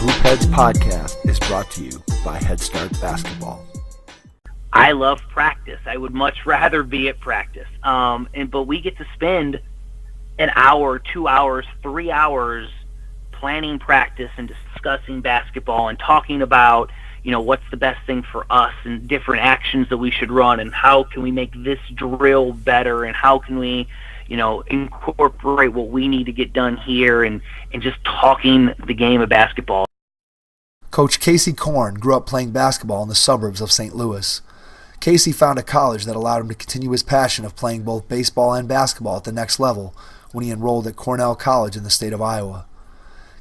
Hoop Heads podcast is brought to you by Head Start Basketball. I love practice. I would much rather be at practice. But we get to spend an hour, 2 hours, 3 hours planning practice and discussing basketball and talking about, what's the best thing for us and different actions that we should run and how can we make this drill better and how can we, incorporate what we need to get done here and just talking the game of basketball. Coach Casey Korn grew up playing basketball in the suburbs of St. Louis. Casey found a college that allowed him to continue his passion of playing both baseball and basketball at the next level when he enrolled at Cornell College in the state of Iowa.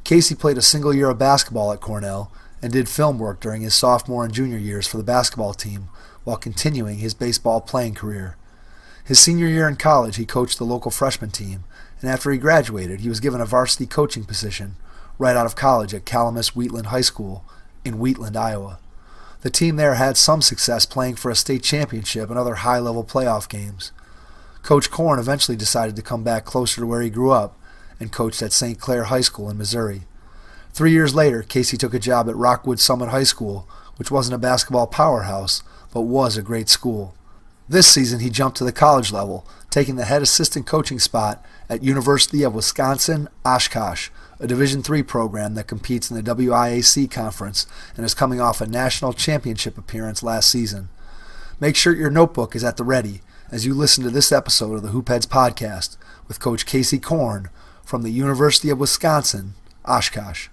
Casey played a single year of basketball at Cornell and did film work during his sophomore and junior years for the basketball team while continuing his baseball playing career. His senior year in college, he coached the local freshman team, and after he graduated, he was given a varsity coaching position right out of college at Calamus Wheatland High School in Wheatland, Iowa. The team there had some success playing for a state championship and other high-level playoff games. Coach Korn eventually decided to come back closer to where he grew up and coached at St. Clair High School in Missouri. 3 years later, Casey took a job at Rockwood Summit High School, which wasn't a basketball powerhouse, but was a great school. This season, he jumped to the college level, taking the head assistant coaching spot at University of Wisconsin Oshkosh, a Division III program that competes in the WIAC conference and is coming off a national championship appearance last season. Make sure your notebook is at the ready as you listen to this episode of the Hoop Heads podcast with Coach Casey Korn from the University of Wisconsin Oshkosh.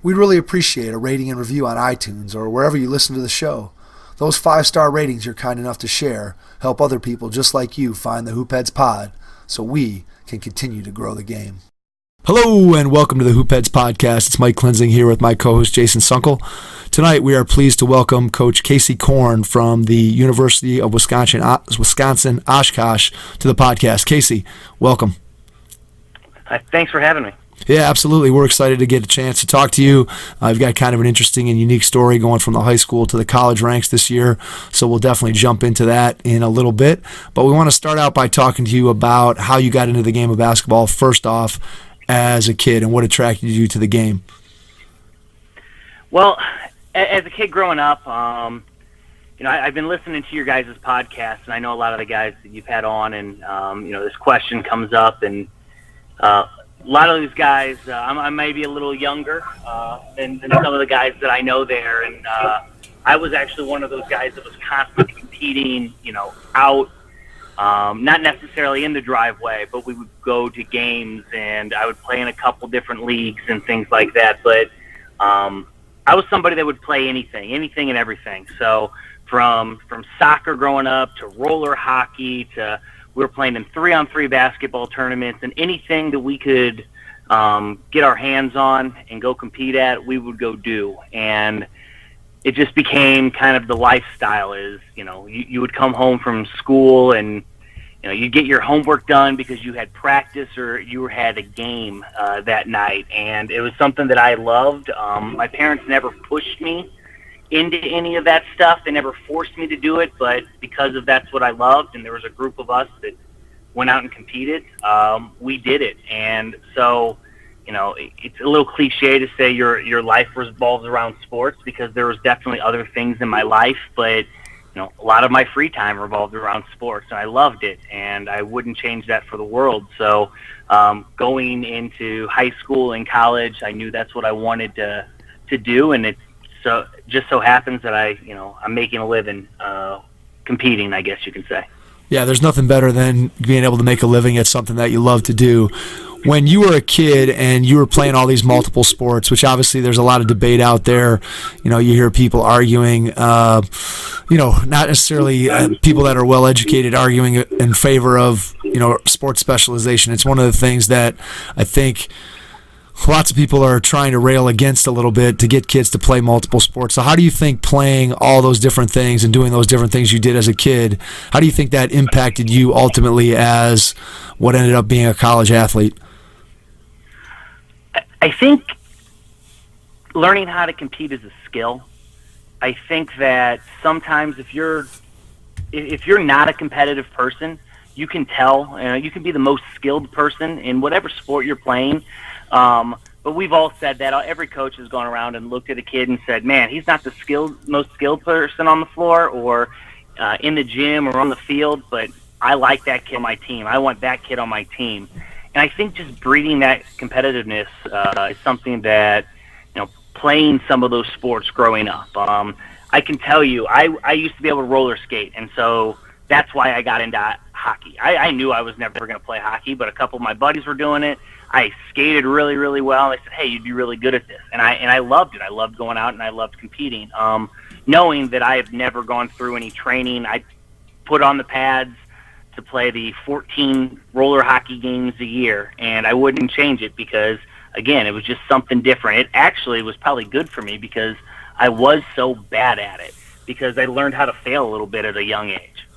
We'd really appreciate a rating and review on iTunes or wherever you listen to the show. Those 5-star ratings you're kind enough to share help other people just like you find the Hoop Heads pod so we can continue to grow the game. Hello and welcome to the Hoop Heads podcast. It's Mike Klinzing here with my co-host Jason Sunkel. Tonight we are pleased to welcome Coach Casey Korn from the University of Wisconsin Oshkosh to the podcast. Casey, welcome. Thanks for having me. Yeah, absolutely. We're excited to get a chance to talk to you. You've got kind of an interesting and unique story going from the high school to the college ranks this year, so we'll definitely jump into that in a little bit. But we want to start out by talking to you about how you got into the game of basketball, first off, as a kid, and what attracted you to the game. Well, as a kid growing up, I've been listening to your guys' podcast, and I know a lot of the guys that you've had on, and, this question comes up, and a lot of these guys, I may be a little younger than some of the guys that I know there, and I was actually one of those guys that was constantly competing, out, not necessarily in the driveway, but we would go to games, and I would play in a couple different leagues and things like that, but I was somebody that would play anything and everything. So from soccer growing up to roller hockey to we were playing in 3-on-3 basketball tournaments, and anything that we could get our hands on and go compete at, we would go do. And it just became kind of the lifestyle is, you would come home from school and, you get your homework done because you had practice or you had a game that night. And it was something that I loved. My parents never pushed me into any of that stuff. They never forced me to do it, but because of that's what I loved, and there was a group of us that went out and competed, we did it. And so, it's a little cliche to say your life revolves around sports because there was definitely other things in my life, but a lot of my free time revolved around sports, and I loved it, and I wouldn't change that for the world. So going into high school and college, I knew that's what I wanted to do, and it just so happens that I'm making a living competing, I guess you can say. Yeah, there's nothing better than being able to make a living at something that you love to do. When you were a kid and you were playing all these multiple sports, which obviously there's a lot of debate out there, you hear people arguing, not necessarily people that are well-educated arguing in favor of, sports specialization. It's one of the things that I think lots of people are trying to rail against a little bit to get kids to play multiple sports. So how do you think playing all those different things and doing those different things you did as a kid, how do you think that impacted you ultimately as what ended up being a college athlete? I think learning how to compete is a skill. I think that sometimes if you're not a competitive person, you can tell. You can be the most skilled person in whatever sport you're playing, but we've all said that. Every coach has gone around and looked at a kid and said, man, he's not the most skilled person on the floor or in the gym or on the field, but I like that kid on my team. I want that kid on my team. And I think just breeding that competitiveness is something that, playing some of those sports growing up. I can tell you, I used to be able to roller skate, and so that's why I got into hockey. I knew I was never going to play hockey, but a couple of my buddies were doing it. I skated really, really well. They said, hey, you'd be really good at this. And I loved it. I loved going out, and I loved competing. Knowing that I have never gone through any training, I put on the pads to play the 14 roller hockey games a year, and I wouldn't change it because, again, it was just something different. It actually was probably good for me because I was so bad at it, because I learned how to fail a little bit at a young age.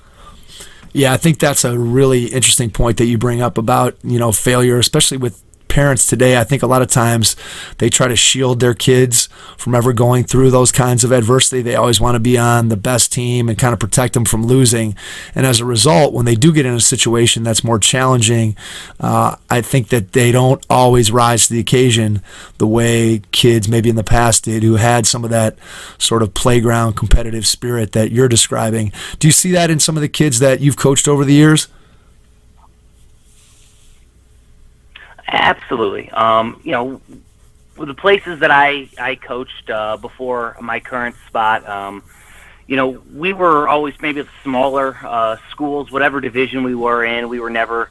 Yeah, I think that's a really interesting point that you bring up about, failure, especially with parents today. I think a lot of times they try to shield their kids from ever going through those kinds of adversity. They always want to be on the best team and kind of protect them from losing. And as a result, when they do get in a situation that's more challenging, I think that they don't always rise to the occasion the way kids maybe in the past did who had some of that sort of playground competitive spirit that you're describing. Do you see that in some of the kids that you've coached over the years? Absolutely. The places that I coached before my current spot, we were always maybe the smaller schools, whatever division we were in. We were never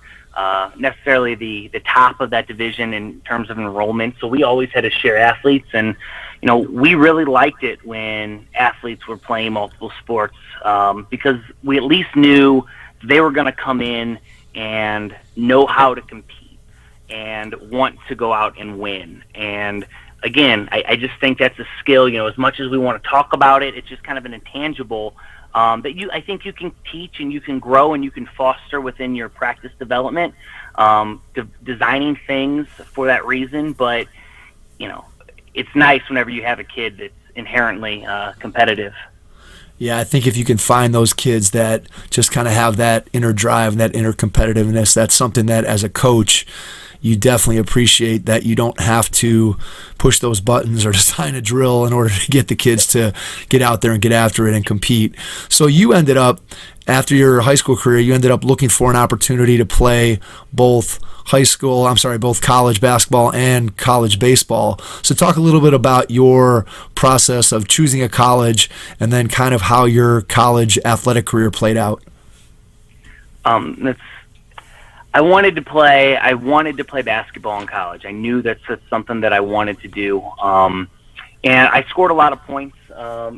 necessarily the top of that division in terms of enrollment, so we always had to share athletes, and we really liked it when athletes were playing multiple sports because we at least knew they were going to come in and know how to compete and want to go out and win. And again, I just think that's a skill, as much as we want to talk about it, it's just kind of an intangible that I think you can teach and you can grow and you can foster within your practice development, designing things for that reason. But, it's nice whenever you have a kid that's inherently competitive. Yeah, I think if you can find those kids that just kind of have that inner drive and that inner competitiveness, that's something that as a coach, you definitely appreciate, that you don't have to push those buttons or design a drill in order to get the kids to get out there and get after it and compete. So you ended up, after your high school career, you ended up looking for an opportunity to play both college basketball and college baseball. So talk a little bit about your process of choosing a college and then kind of how your college athletic career played out. I wanted to play basketball in college. I knew that's something that I wanted to do. And I scored a lot of points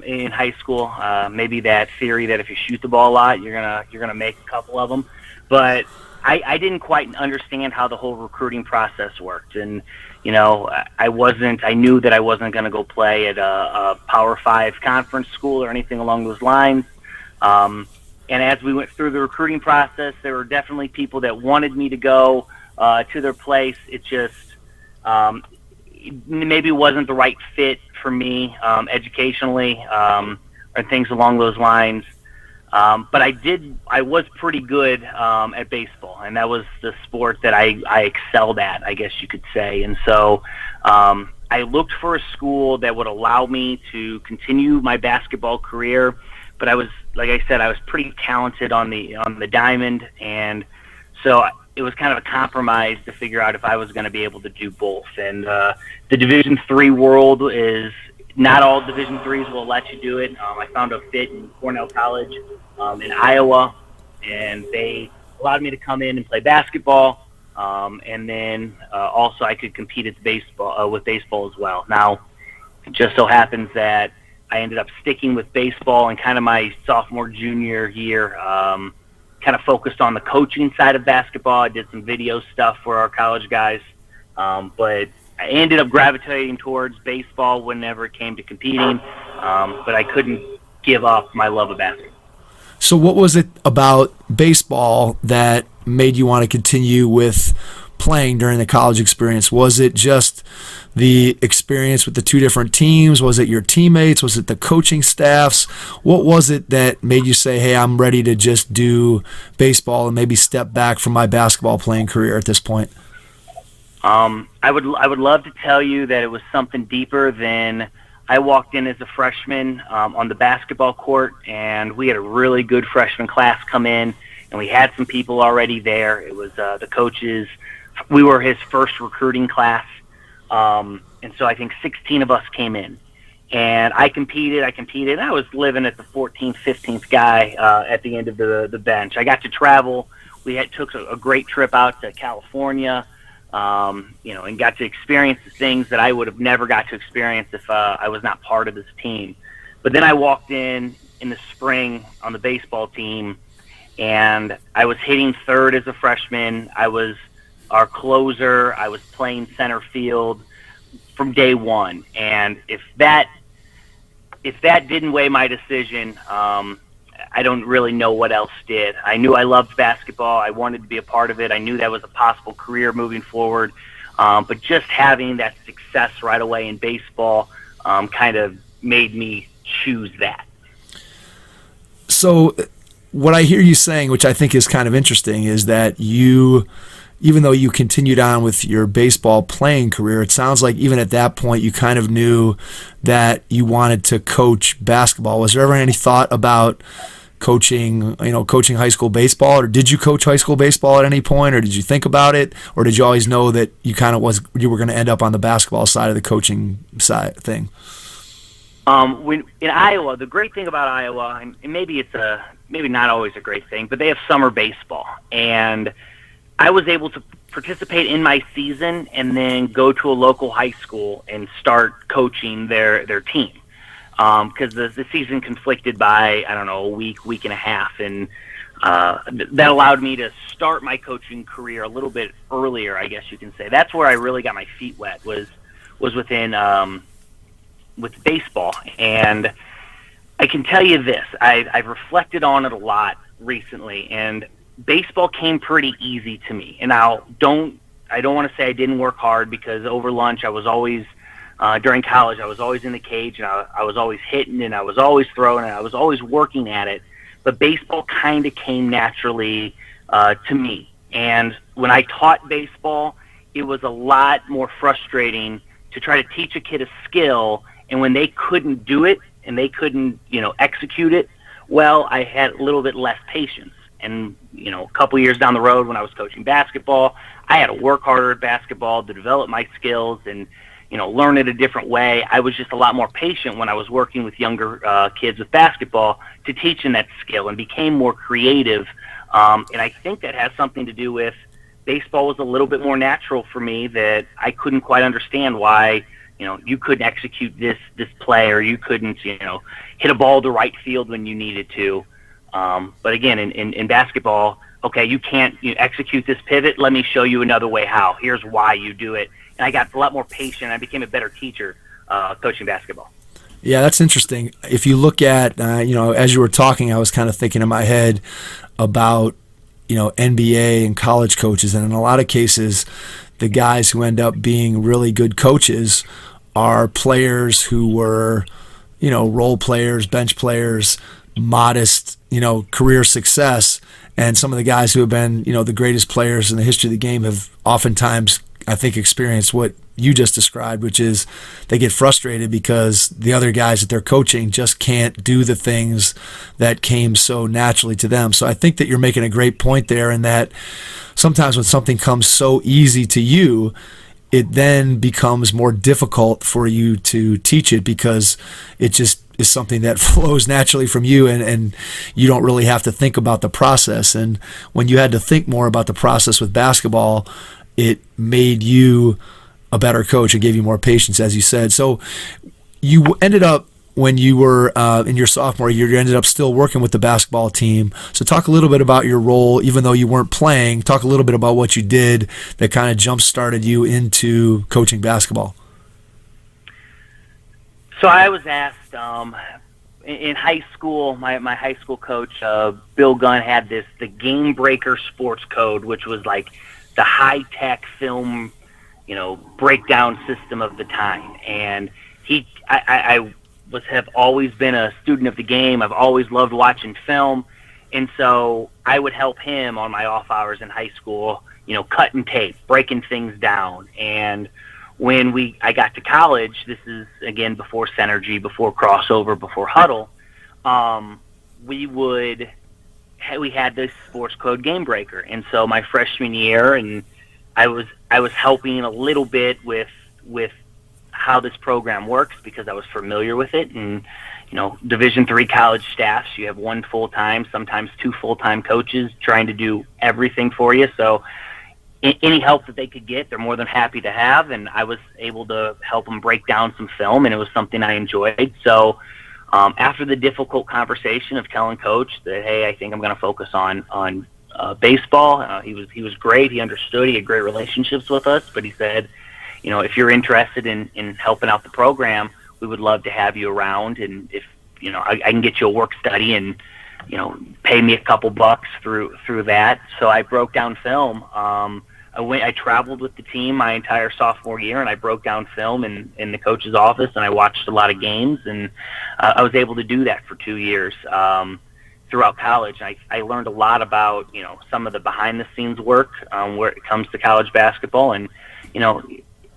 in high school. Maybe that theory that if you shoot the ball a lot, you're gonna make a couple of them. But I didn't quite understand how the whole recruiting process worked. And I knew that I wasn't going to go play at a Power 5 conference school or anything along those lines. And as we went through the recruiting process, there were definitely people that wanted me to go to their place. It just maybe wasn't the right fit for me educationally or things along those lines. But I was pretty good at baseball, and that was the sport that I excelled at, I guess you could say. And so I looked for a school that would allow me to continue my basketball career, but I was, like I said, I was pretty talented on the diamond, and so it was kind of a compromise to figure out if I was going to be able to do both. And the Division III world is not all Division IIIs will let you do it. I found a fit in Cornell College in Iowa, and they allowed me to come in and play basketball, and then also I could compete at with baseball as well. Now, it just so happens that I ended up sticking with baseball, and kind of my sophomore, junior year, kind of focused on the coaching side of basketball. I did some video stuff for our college guys, but I ended up gravitating towards baseball whenever it came to competing, but I couldn't give up my love of basketball. So what was it about baseball that made you want to continue with playing during the college experience? Was it just the experience with the two different teams? Was it your teammates? Was it the coaching staffs? What was it that made you say, hey, I'm ready to just do baseball and maybe step back from my basketball playing career at this point? I would love to tell you that it was something deeper than I walked in as a freshman on the basketball court, and we had a really good freshman class come in, and we had some people already there. It was the coaches. We were his first recruiting class, and so I think 16 of us came in. And I competed. And I was living at the 14th, 15th guy at the end of the bench. I got to travel. We took a great trip out to California, and got to experience the things that I would have never got to experience if I was not part of this team. But then I walked in the spring on the baseball team, and I was hitting third as a freshman. I was our closer. I was playing center field from day one. And if that didn't weigh my decision, I don't really know what else did. I knew I loved basketball. I wanted to be a part of it. I knew that was a possible career moving forward. But just having that success right away in baseball kind of made me choose that. So what I hear you saying, which I think is kind of interesting, is that you, even though you continued on with your baseball playing career, it sounds like even at that point you kind of knew that you wanted to coach basketball. Was there ever any thought about coaching high school baseball, or did you coach high school baseball at any point, or did you think about it, or did you always know that you were going to end up on the basketball side of the coaching side thing? When in Iowa, the great thing about Iowa, and maybe it's maybe not always a great thing, but they have summer baseball, and I was able to participate in my season and then go to a local high school and start coaching their team. Because the season conflicted by, I don't know, a week and a half. And that allowed me to start my coaching career a little bit earlier, I guess you can say. That's where I really got my feet wet, was with baseball. And I can tell you this, I've reflected on it a lot recently, and baseball came pretty easy to me. And I don't want to say I didn't work hard, because over lunch I was always, during college, I was always in the cage, and I was always hitting, and I was always throwing, and I was always working at it. But baseball kind of came naturally to me. And when I taught baseball, it was a lot more frustrating to try to teach a kid a skill, and when they couldn't do it and they couldn't, execute it, well, I had a little bit less patience. And, a couple years down the road when I was coaching basketball, I had to work harder at basketball to develop my skills and, learn it a different way. I was just a lot more patient when I was working with younger kids with basketball to teach them that skill, and became more creative. And I think that has something to do with baseball was a little bit more natural for me, that I couldn't quite understand why, you couldn't execute this play, or you couldn't, hit a ball to right field when you needed to. But again, in basketball, okay, you can't execute this pivot. Let me show you another way how. Here's why you do it. And I got a lot more patient. I became a better teacher coaching basketball. Yeah, that's interesting. If you look at, as you were talking, I was kind of thinking in my head about, NBA and college coaches. And in a lot of cases, the guys who end up being really good coaches are players who were, role players, bench players, modest, career success. And some of the guys who have been, the greatest players in the history of the game have oftentimes, I think, experienced what you just described, which is they get frustrated because the other guys that they're coaching just can't do the things that came so naturally to them. So I think that you're making a great point there, in that sometimes when something comes so easy to you, it then becomes more difficult for you to teach it, because it just is something that flows naturally from you, and you don't really have to think about the process. And when you had to think more about the process with basketball, it made you a better coach and gave you more patience, as you said. So you ended up, when you were in your sophomore year, you ended up still working with the basketball team. So talk a little bit about your role, even though you weren't playing. Talk a little bit about what you did that kind of jump-started you into coaching basketball. So I was asked in high school, my high school coach, Bill Gunn, had the Game Breaker Sports Code, which was like the high-tech film, breakdown system of the time. And I have always been a student of the game. I've always loved watching film. And so I would help him on my off hours in high school, cutting tape, breaking things down. And when I got to college, this is, again, before Synergy, before Crossover, before Huddle, we had this sports code game breaker. And so my freshman year, and I was helping a little bit with how this program works because I was familiar with it. And, Division III college staffs, you have one full-time, sometimes two full-time coaches trying to do everything for you. So any help that they could get, they're more than happy to have. And I was able to help them break down some film, and it was something I enjoyed. So after the difficult conversation of telling Coach that, hey, I think I'm going to focus on baseball, he was great. He understood. He had great relationships with us. But he said, if you're interested in helping out the program, we would love to have you around. And if, I can get you a work study and, pay me a couple bucks through that. So I broke down film. I traveled with the team my entire sophomore year, and I broke down film in the coach's office, and I watched a lot of games, and I was able to do that for 2 years throughout college. I learned a lot about, some of the behind-the-scenes work where it comes to college basketball, and,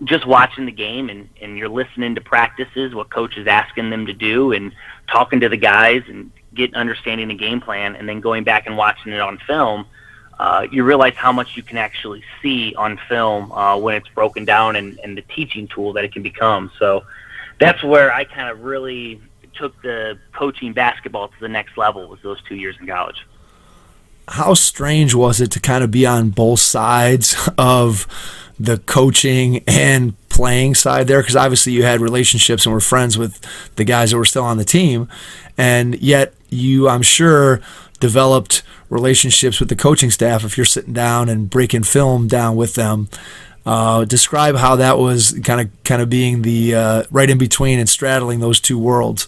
just watching the game, and you're listening to practices, what coach is asking them to do, and talking to the guys and understanding the game plan, and then going back and watching it on film. You realize how much you can actually see on film when it's broken down, and the teaching tool that it can become. So that's where I kind of really took the coaching basketball to the next level, was those 2 years in college. How strange was it to kind of be on both sides of the coaching and playing side there? Because obviously you had relationships and were friends with the guys that were still on the team, and yet you, I'm sure, developed relationships with the coaching staff if you're sitting down and breaking film down with them. Describe how that was kind of being the right in between and straddling those two worlds.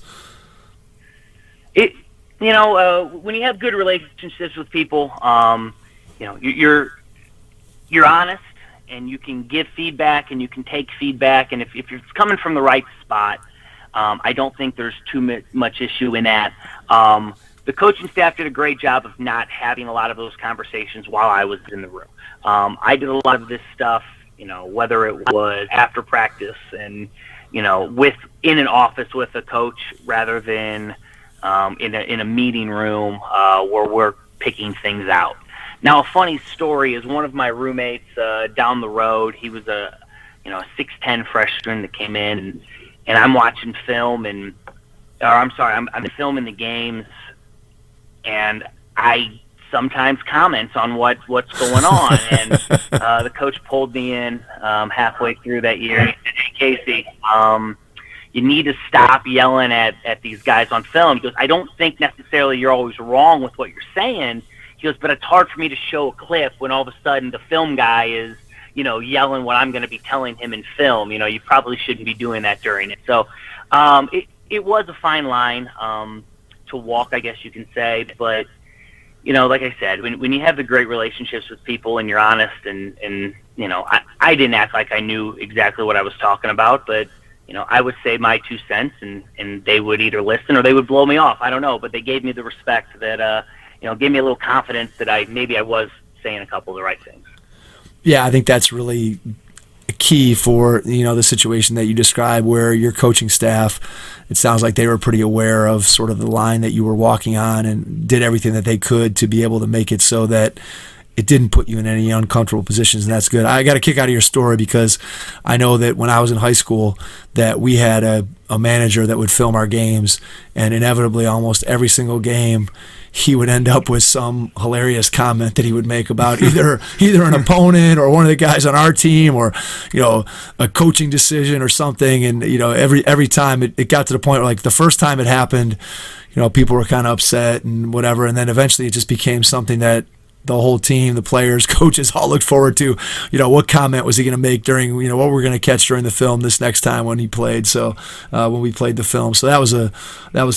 When you have good relationships with people, you're honest, and you can give feedback, and you can take feedback, and if it's coming from the right spot, I don't think there's too much issue in that. The coaching staff did a great job of not having a lot of those conversations while I was in the room. I did a lot of this stuff, whether it was after practice and, in an office with a coach rather than in a meeting room where we're picking things out. Now, a funny story is one of my roommates down the road, he was a 6'10" freshman that came in, and I'm watching film, I'm filming the games, and I sometimes comment on what's going on. And the coach pulled me in halfway through that year, and he said, hey, Casey, you need to stop yelling at these guys on film. He goes, I don't think necessarily you're always wrong with what you're saying. He goes, but it's hard for me to show a clip when all of a sudden the film guy is, yelling what I'm going to be telling him in film. You probably shouldn't be doing that during it. So it was a fine line to walk, I guess you can say. But, like I said, when you have the great relationships with people and you're honest and I didn't act like I knew exactly what I was talking about, but, I would say my 2 cents and they would either listen or they would blow me off. I don't know, but they gave me the respect that, gave me a little confidence that I was saying a couple of the right things. Yeah, I think that's really key for the situation that you described, where your coaching staff, it sounds like they were pretty aware of sort of the line that you were walking on and did everything that they could to be able to make it so that it didn't put you in any uncomfortable positions, and that's good. I got a kick out of your story because I know that when I was in high school that we had a manager that would film our games, and inevitably almost every single game he would end up with some hilarious comment that he would make about either an opponent or one of the guys on our team, or a coaching decision or something. And every time it got to the point where, like, the first time it happened, people were kind of upset and whatever, and then eventually it just became something that the whole team, the players, coaches all looked forward to, what comment was he going to make during, what we're going to catch during the film this next time when he played. So when we played the film, so that was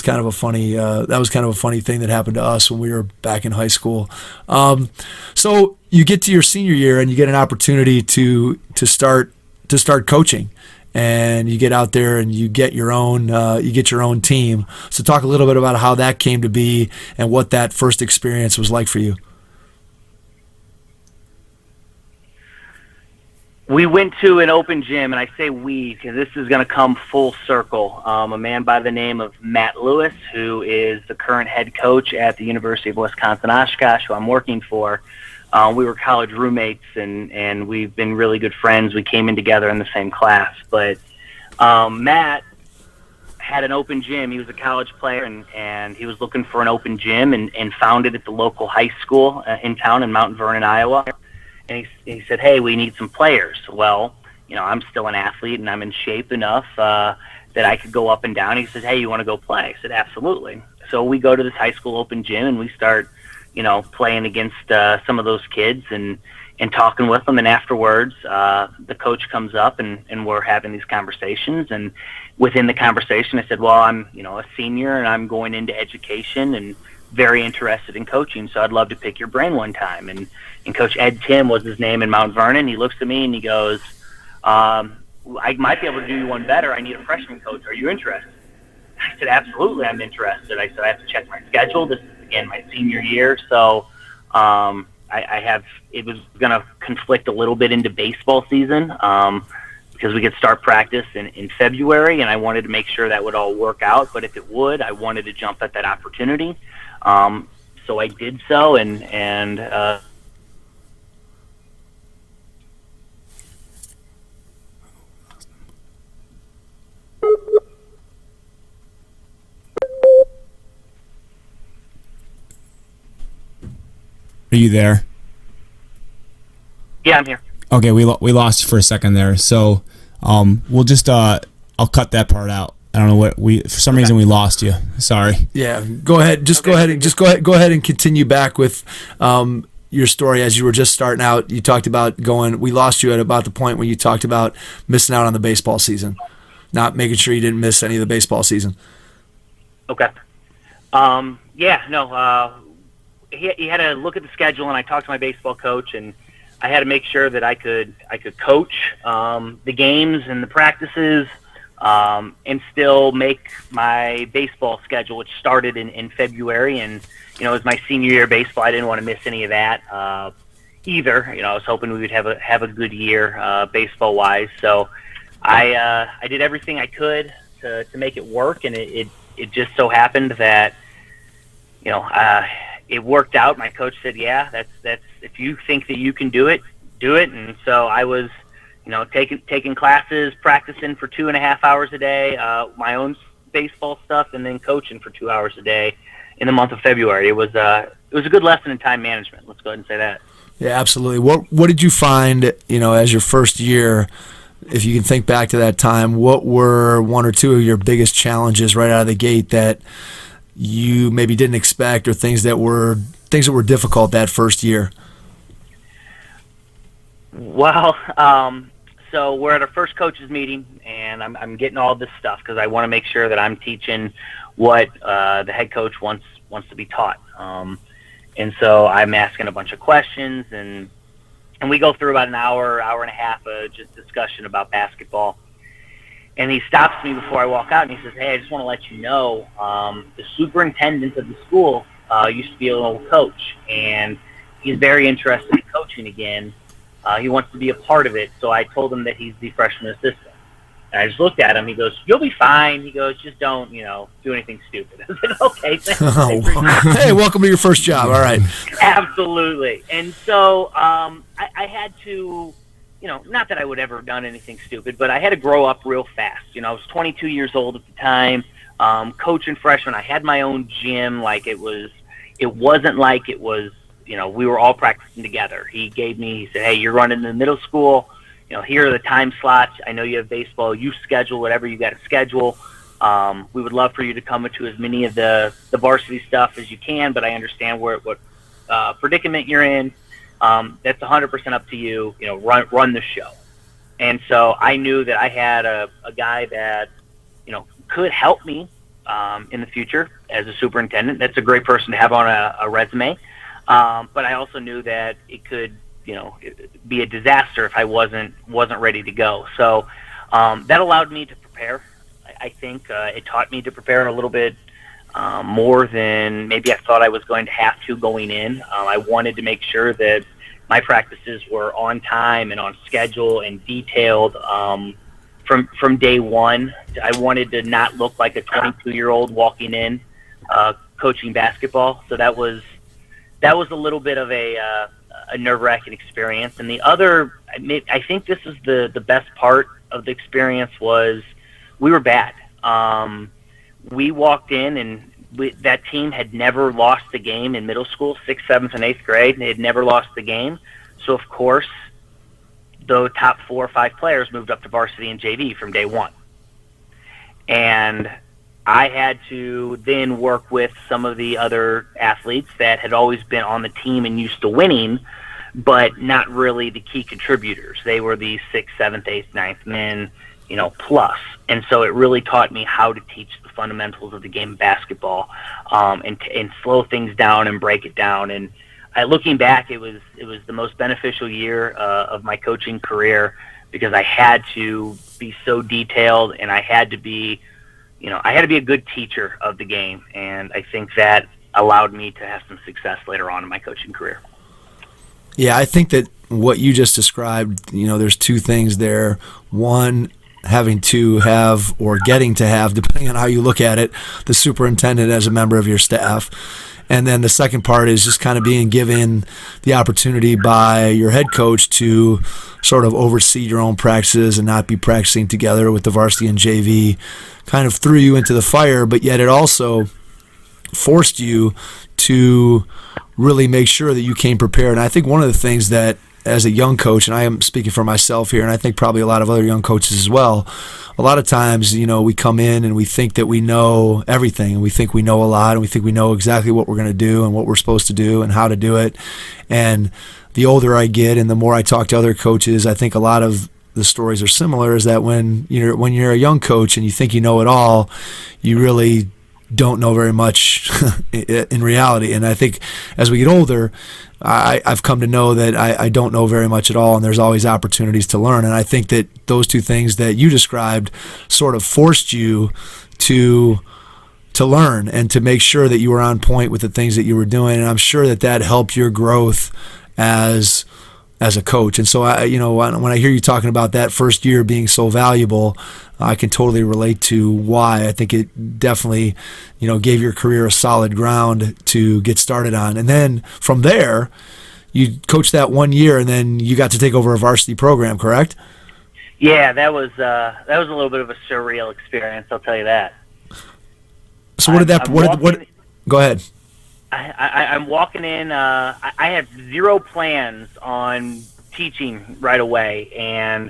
kind of a funny thing that happened to us when we were back in high school. So you get to your senior year and you get an opportunity to start coaching, and you get out there and you get your own team. So talk a little bit about how that came to be and what that first experience was like for you. We went to an open gym, and I say we because this is going to come full circle. A man by the name of Matt Lewis, who is the current head coach at the University of Wisconsin Oshkosh, who I'm working for. We were college roommates, and we've been really good friends. We came in together in the same class. But Matt had an open gym. He was a college player, and he was looking for an open gym and found it at the local high school in town in Mount Vernon, Iowa. And he said, hey, we need some players. Well, I'm still an athlete, and I'm in shape enough that I could go up and down. He said, hey, you want to go play? I said, absolutely. So we go to this high school open gym, and we start, playing against some of those kids and talking with them. And afterwards, the coach comes up, and we're having these conversations. And within the conversation, I said, well, I'm, a senior, and I'm going into education and very interested in coaching, so I'd love to pick your brain one time. And Coach Ed Tim was his name in Mount Vernon. He looks at me and he goes, I might be able to do you one better. I need a freshman coach. Are you interested? I said, absolutely, I'm interested. I said, I have to check my schedule. This is, again, my senior year, so I have – it was going to conflict a little bit into baseball season because we could start practice in February, and I wanted to make sure that would all work out. But if it would, I wanted to jump at that opportunity. So I did so, and Are you there? yeah, I'm here. Okay, we lost you for a second there. So we'll just I'll cut that part out. I don't know what for some reason we lost you. Sorry. Yeah, go ahead. Go ahead and continue back with your story as you were just starting out. You talked about we lost you at about the point when you talked about missing out on the baseball season, not making sure you didn't miss any of the baseball season. Okay. He had to look at the schedule, and I talked to my baseball coach, and I had to make sure that I could coach the games and the practices, and still make my baseball schedule, which started in February. And it was my senior year of baseball. I didn't want to miss any of that either. I was hoping we would have a good year baseball wise. So I did everything I could to make it work, and it just so happened that it worked out. My coach said, yeah, that's if you think that you can do it, do it. And so I was, taking classes, practicing for 2.5 hours a day, my own baseball stuff, and then coaching for 2 hours a day in the month of February. It was a good lesson in time management. Let's go ahead and say that. Yeah, absolutely. What did you find, as your first year, if you can think back to that time, what were one or two of your biggest challenges right out of the gate that you maybe didn't expect, or things that were difficult that first year? Well, so we're at our first coaches meeting, and I'm getting all this stuff because I want to make sure that I'm teaching what the head coach wants to be taught. And so I'm asking a bunch of questions, and we go through about an hour and a half of just discussion about basketball. And he stops me before I walk out, and he says, hey, I just want to let you know, the superintendent of the school used to be a little coach, and he's very interested in coaching again. He wants to be a part of it. So I told him that he's the freshman assistant. And I just looked at him. He goes, you'll be fine. He goes, just don't, do anything stupid. I said, okay, thanks. Hey, welcome to your first job. All right. Absolutely. And so I had to, not that I would ever have done anything stupid, but I had to grow up real fast. I was 22 years old at the time, coaching freshmen. I had my own gym. It wasn't like it was, we were all practicing together. He said, hey, you're running in the middle school. Here are the time slots. I know you have baseball. You schedule whatever you got to schedule. We would love for you to come into as many of the varsity stuff as you can, but I understand what predicament you're in. That's 100% up to you. Run the show. And so I knew that I had a guy that could help me in the future as a superintendent. That's a great person to have on a resume. But I also knew that it could be a disaster if I wasn't ready to go. So that allowed me to prepare. I think it taught me to prepare a little bit more than maybe I thought I was going to have to going in. I wanted to make sure that my practices were on time and on schedule and detailed from day one. I wanted to not look like a 22-year-old walking in coaching basketball. So that was a little bit of a nerve-wracking experience. And the other, I think this is the best part of the experience, was we were bad. We walked in, and that team had never lost a game in middle school, 6th, 7th, and 8th grade, and they had never lost the game. So, of course, the top 4 or 5 players moved up to varsity and JV from day one. And I had to then work with some of the other athletes that had always been on the team and used to winning, but not really the key contributors. They were the 6th, 7th, 8th, 9th men, plus. And so it really taught me how to teach the fundamentals of the game of basketball, and slow things down and break it down. And looking back, it was the most beneficial year of my coaching career, because I had to be so detailed, and I had to be a good teacher of the game. And I think that allowed me to have some success later on in my coaching career. Yeah, I think that what you just described, there's two things there. One, having to have, or getting to have, depending on how you look at it, the superintendent as a member of your staff. And then the second part is just kind of being given the opportunity by your head coach to sort of oversee your own practices and not be practicing together with the varsity and JV. Kind of threw you into the fire, but yet it also forced you to really make sure that you came prepared. And I think one of the things that, as a young coach, and I am speaking for myself here, and I think probably a lot of other young coaches as well, a lot of times, we come in and we think that we know everything, and we think we know a lot, and we think we know exactly what we're going to do and what we're supposed to do and how to do it. And the older I get and the more I talk to other coaches, I think a lot of the stories are similar, is that when you're a young coach and you think you know it all, you really don't know very much in reality. And I think as we get older, I've come to know that I don't know very much at all, and there's always opportunities to learn. And I think that those two things that you described sort of forced you to learn and to make sure that you were on point with the things that you were doing. And I'm sure that helped your growth as a coach. And so when I hear you talking about that first year being so valuable, I can totally relate to why. I think it definitely, gave your career a solid ground to get started on. And then from there, you coached that 1 year, and then you got to take over a varsity program, correct? Yeah, that was a little bit of a surreal experience, I'll tell you that. So go ahead. I'm walking in. I had zero plans on teaching right away, and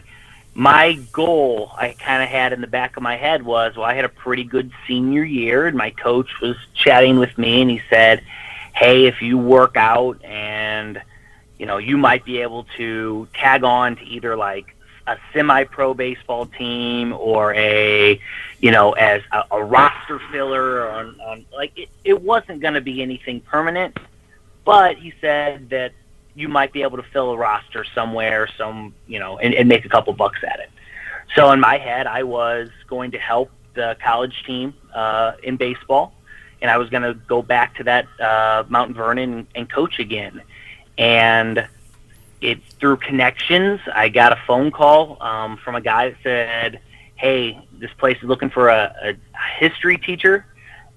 my goal I kind of had in the back of my head was, I had a pretty good senior year, and my coach was chatting with me, and he said, hey, if you work out and, you might be able to tag on to either like a semi-pro baseball team or as a roster filler on it wasn't going to be anything permanent, but he said that you might be able to fill a roster somewhere, and make a couple bucks at it. So in my head, I was going to help the college team in baseball, and I was going to go back to that Mount Vernon and coach again. And through connections, I got a phone call from a guy that said, hey, this place is looking for a history teacher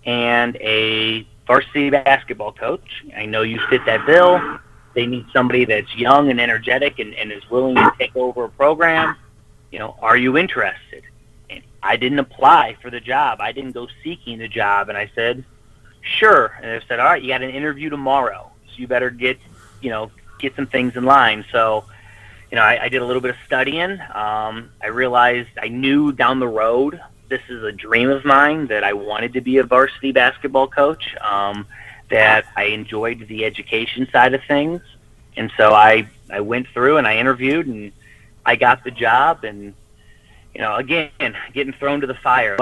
and a varsity basketball coach. I know you fit that bill. They need somebody that's young and energetic and is willing to take over a program. Are you interested? And I didn't apply for the job. I didn't go seeking the job. And I said, sure. And they said, all right, you got an interview tomorrow, so you better get some things in line. So, I did a little bit of studying. I realized I knew down the road, this is a dream of mine, that I wanted to be a varsity basketball coach, that I enjoyed the education side of things. And so I went through and I interviewed and I got the job, and, again, getting thrown to the fire.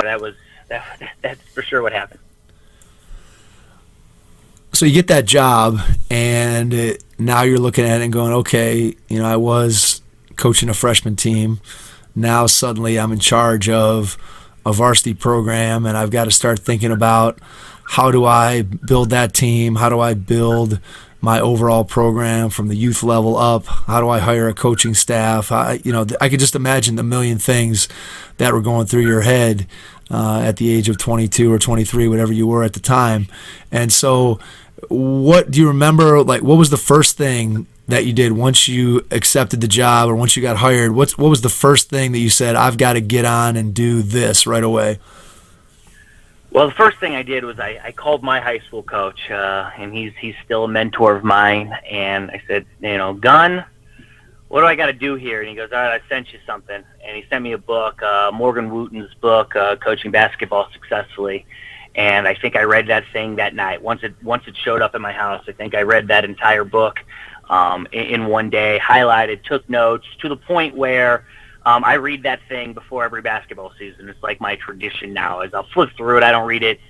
That's for sure what happened. So you get that job, and now you're looking at it and going, okay, I was coaching a freshman team. Now suddenly I'm in charge of a varsity program, and I've got to start thinking about, how do I build that team? How do I build my overall program from the youth level up? How do I hire a coaching staff? I could just imagine the million things that were going through your head at the age of 22 or 23, whatever you were at the time. And so what do you remember, like, what was the first thing that you did once you accepted the job or once you got hired? What was the first thing that you said, I've got to get on and do this right away? Well, the first thing I did was I called my high school coach, and he's still a mentor of mine, and I said, Gunn, what do I got to do here? And he goes, all right, I sent you something. And he sent me a book, Morgan Wooten's book, Coaching Basketball Successfully. And I think I read that thing that night. Once it showed up in my house, I think I read that entire book in one day, highlighted, took notes, to the point where I read that thing before every basketball season. It's like my tradition now is I'll flip through it. I don't read it,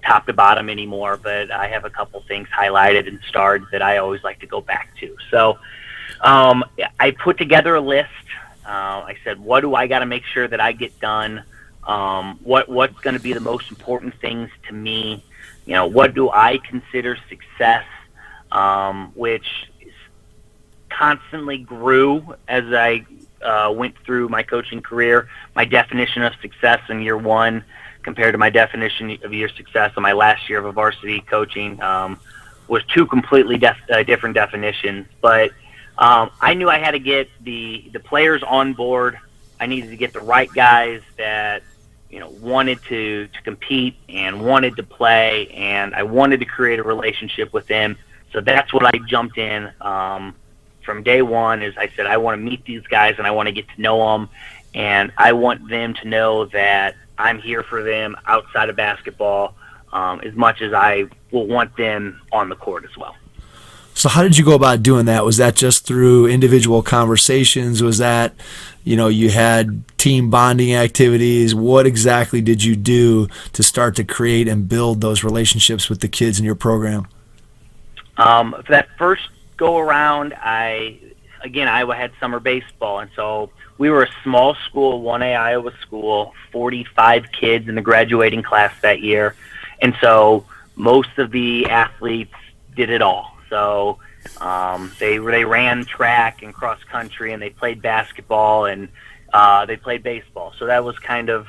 top to bottom anymore, but I have a couple things highlighted and starred that I always like to go back to. So I put together a list. I said, what do I got to make sure that I get done? What's going to be the most important things to me? What do I consider success? Which constantly grew as I went through my coaching career. My definition of success in year one compared to my definition of year success in my last year of a varsity coaching was two completely different definitions. But I knew I had to get the players on board. I needed to get the right guys that wanted to compete and wanted to play, and I wanted to create a relationship with them. So that's what I jumped in from day one. Is I said I want to meet these guys and I want to get to know them, and I want them to know that I'm here for them outside of basketball as much as I will want them on the court as well. So how did you go about doing that? Was that just through individual conversations? Was that, you had team bonding activities? What exactly did you do to start to create and build those relationships with the kids in your program? For that first go around, Iowa had summer baseball, and so we were a small school, 1A Iowa school, 45 kids in the graduating class that year, and so most of the athletes did it all. So they ran track and cross country, and they played basketball, and they played baseball. So that was kind of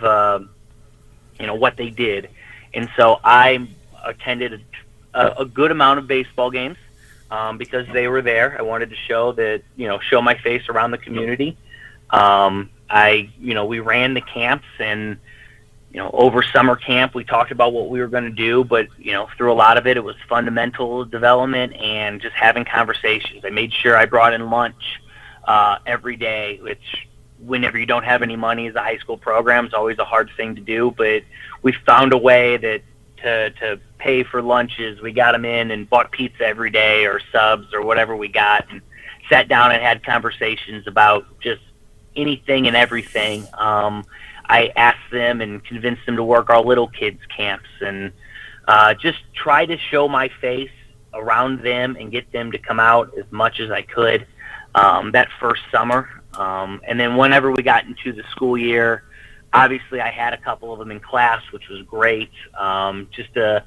what they did. And so I attended a good amount of baseball games because they were there. I wanted to show my face around the community. We ran the camps, and over summer camp, we talked about what we were going to do, but, through a lot of it, it was fundamental development and just having conversations. I made sure I brought in lunch every day, which whenever you don't have any money as a high school program is always a hard thing to do, but we found a way that to pay for lunches. We got them in and bought pizza every day or subs or whatever we got, and sat down and had conversations about just anything and everything. I asked them and convinced them to work our little kids camps, and just try to show my face around them and get them to come out as much as I could that first summer. And then whenever we got into the school year, obviously I had a couple of them in class, which was great, just to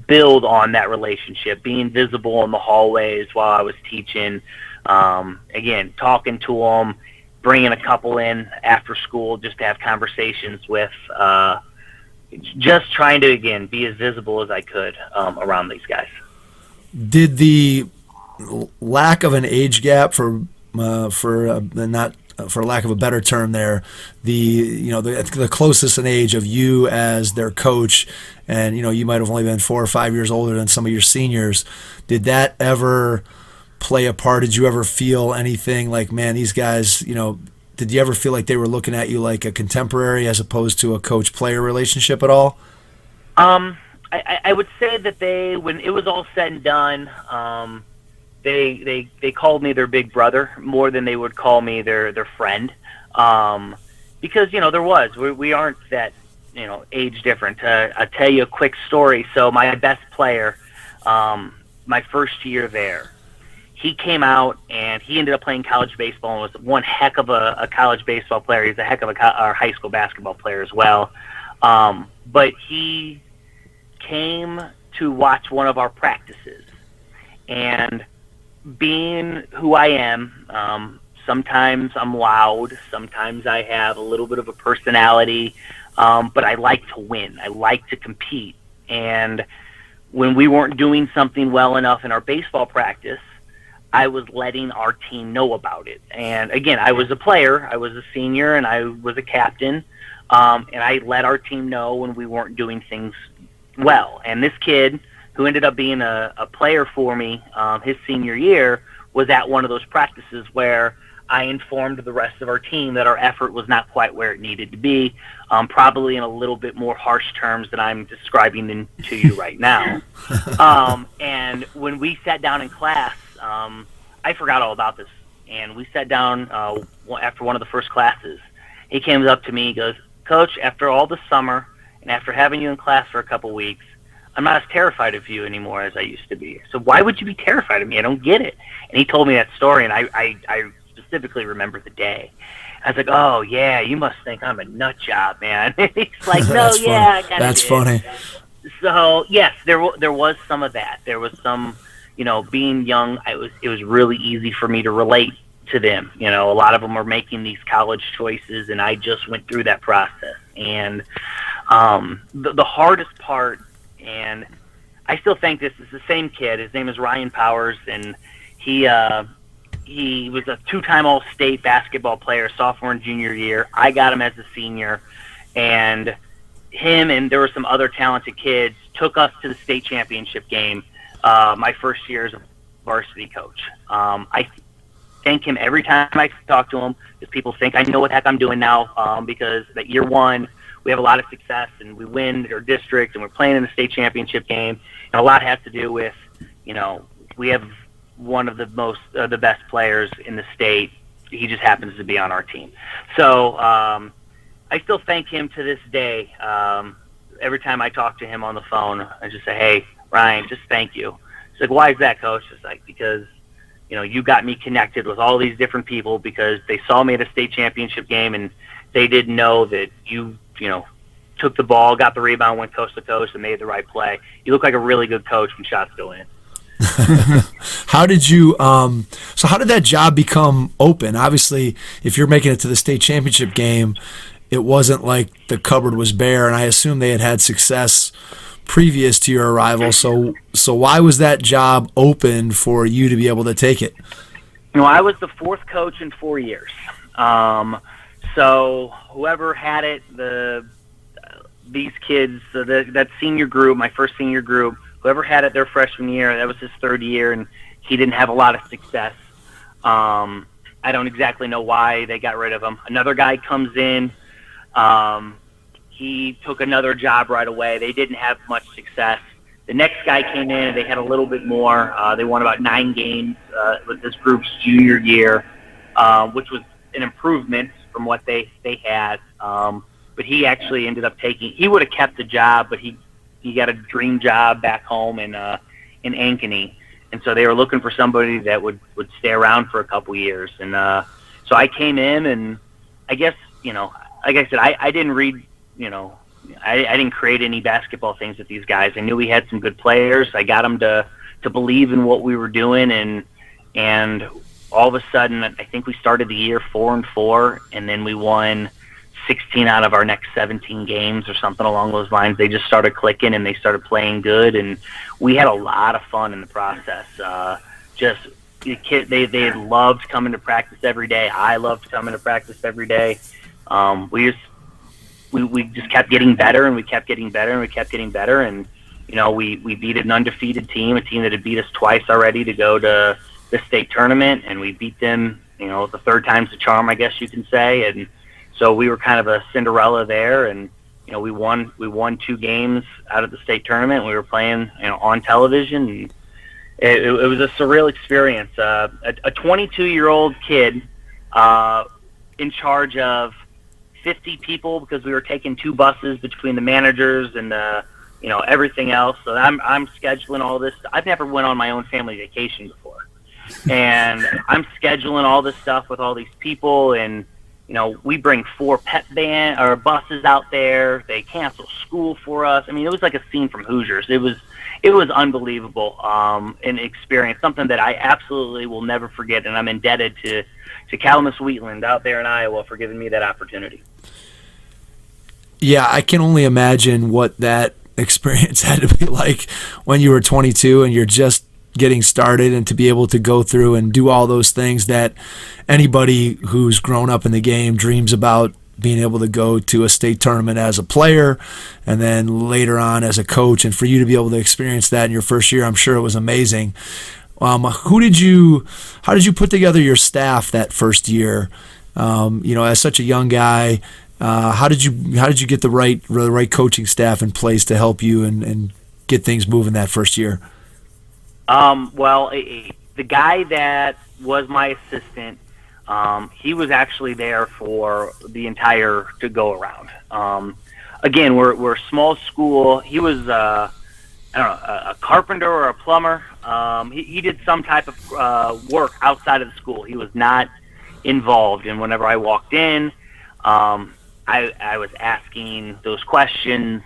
build on that relationship, being visible in the hallways while I was teaching, again, talking to them, bringing a couple in after school just to have conversations with, just trying to, again, be as visible as I could around these guys. Did the lack of an age gap, for lack of a better term there, the closest in age of you as their coach, and you might have only been 4 or 5 years older than some of your seniors, did that ever play a part? Did you ever feel anything like, man, these guys, did you ever feel like they were looking at you like a contemporary as opposed to a coach-player relationship at all? I would say that when it was all said and done, they called me their big brother more than they would call me their friend, because we aren't that age different. I'll tell you a quick story. So my best player, my first year there, he came out and he ended up playing college baseball and was one heck of a college baseball player. He's a heck of a high school basketball player as well. But he came to watch one of our practices, And being who I am, sometimes I'm loud, sometimes I have a little bit of a personality, but I like to win. I like to compete. And when we weren't doing something well enough in our baseball practice, I was letting our team know about it. And again, I was a player, I was a senior, and I was a captain, and I let our team know when we weren't doing things well. And this kid, who ended up being a player for me his senior year, was at one of those practices where I informed the rest of our team that our effort was not quite where it needed to be, probably in a little bit more harsh terms than I'm describing them to you right now. And when we sat down in class, I forgot all about this, and we sat down after one of the first classes. He came up to me, he goes, "Coach, after all the summer and after having you in class for a couple weeks, I'm not as terrified of you anymore as I used to be. So why would you be terrified of me? I don't get it." And he told me that story, and I specifically remember the day. I was like, "Oh, yeah, you must think I'm a nut job, man." He's like, "No, That's yeah, funny. I kind of That's did." funny. So, yes, there was some of that. There was some, being young, it was really easy for me to relate to them. A lot of them are making these college choices, and I just went through that process. And the hardest part, and I still think this is the same kid. His name is Ryan Powers, and he was a two-time All-State basketball player, sophomore and junior year. I got him as a senior, and him and there were some other talented kids took us to the state championship game my first year as a varsity coach. I thank him every time I talk to him, because people think I know what the heck I'm doing now, because that year one, we have a lot of success, and we win our district, and we're playing in the state championship game. And a lot has to do with, we have one of the best players in the state. He just happens to be on our team. So I still thank him to this day. Every time I talk to him on the phone, I just say, "Hey, Ryan, just thank you." He's like, "Why is that, Coach?" It's like, "Because you got me connected with all these different people, because they saw me at a state championship game, and they didn't know that you took the ball, got the rebound, went coast to coast, and made the right play. You look like a really good coach when shots go in." How did you so how did that job become open? Obviously, if you're making it to the state championship game, it wasn't like the cupboard was bare, and I assume they had success previous to your arrival. So why was that job open for you to be able to take it? I was the fourth coach in 4 years. So whoever had it, these kids, that senior group, my first senior group, whoever had it their freshman year, that was his third year, and he didn't have a lot of success. I don't exactly know why they got rid of him. Another guy comes in. He took another job right away. They didn't have much success. The next guy came in, and they had a little bit more. They won about 9 games with this group's junior year, which was an improvement from what they had. But he actually ended up he would have kept the job, but he got a dream job back home in Ankeny. And so they were looking for somebody that would stay around for a couple years. And so I came in, and I guess, like I said, I didn't read, I didn't create any basketball things with these guys. I knew we had some good players. I got them to believe in what we were doing, and all of a sudden, I think we started the year 4-4, and then we won 16 out of our next 17 games or something along those lines. They just started clicking, and they started playing good, and we had a lot of fun in the process. They loved coming to practice every day. I loved coming to practice every day. We just kept getting better, and we kept getting better, and we kept getting better, and we beat an undefeated team, a team that had beat us twice already to go to the state tournament, and we beat them, the third time's the charm, I guess you can say. And so we were kind of a Cinderella there, and we won 2 games out of the state tournament. We were playing on television, and it was a surreal experience. A 22-year-old kid in charge of 50 people, because we were taking 2 buses between the managers and everything else. So I'm scheduling all this. I've never went on my own family vacation before, and I'm scheduling all this stuff with all these people, and we bring 4 pep band or buses out there. They cancel school for us. I mean, it was like a scene from Hoosiers. It was unbelievable, an experience, something that I absolutely will never forget, and I'm indebted to Calamus Wheatland out there in Iowa for giving me that opportunity. Yeah, I can only imagine what that experience had to be like when you were 22 and you're just getting started, and to be able to go through and do all those things that anybody who's grown up in the game dreams about, being able to go to a state tournament as a player and then later on as a coach, and for you to be able to experience that in your first year, I'm sure it was amazing. How did you put together your staff that first year? As such a young guy, how did you get the right coaching staff in place to help you and get things moving that first year? The guy that was my assistant, he was actually there for the entire to go around. Again, we're a small school. He was a carpenter or a plumber. He did some type of work outside of the school. He was not involved. And whenever I walked in, I was asking those questions.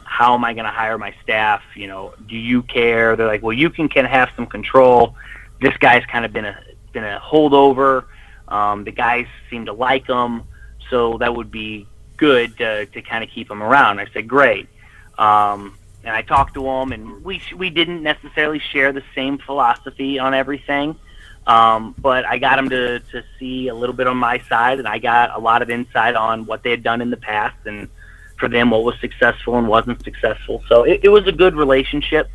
How am I going to hire my staff? Do you care? They're like, well, you can have some control. This guy's kind of been a holdover. The guys seem to like him, so that would be good to kind of keep him around. I said, great. And I talked to him, and we didn't necessarily share the same philosophy on everything, but I got him to see a little bit on my side, and I got a lot of insight on what they had done in the past, and for them what was successful and wasn't successful. So it was a good relationship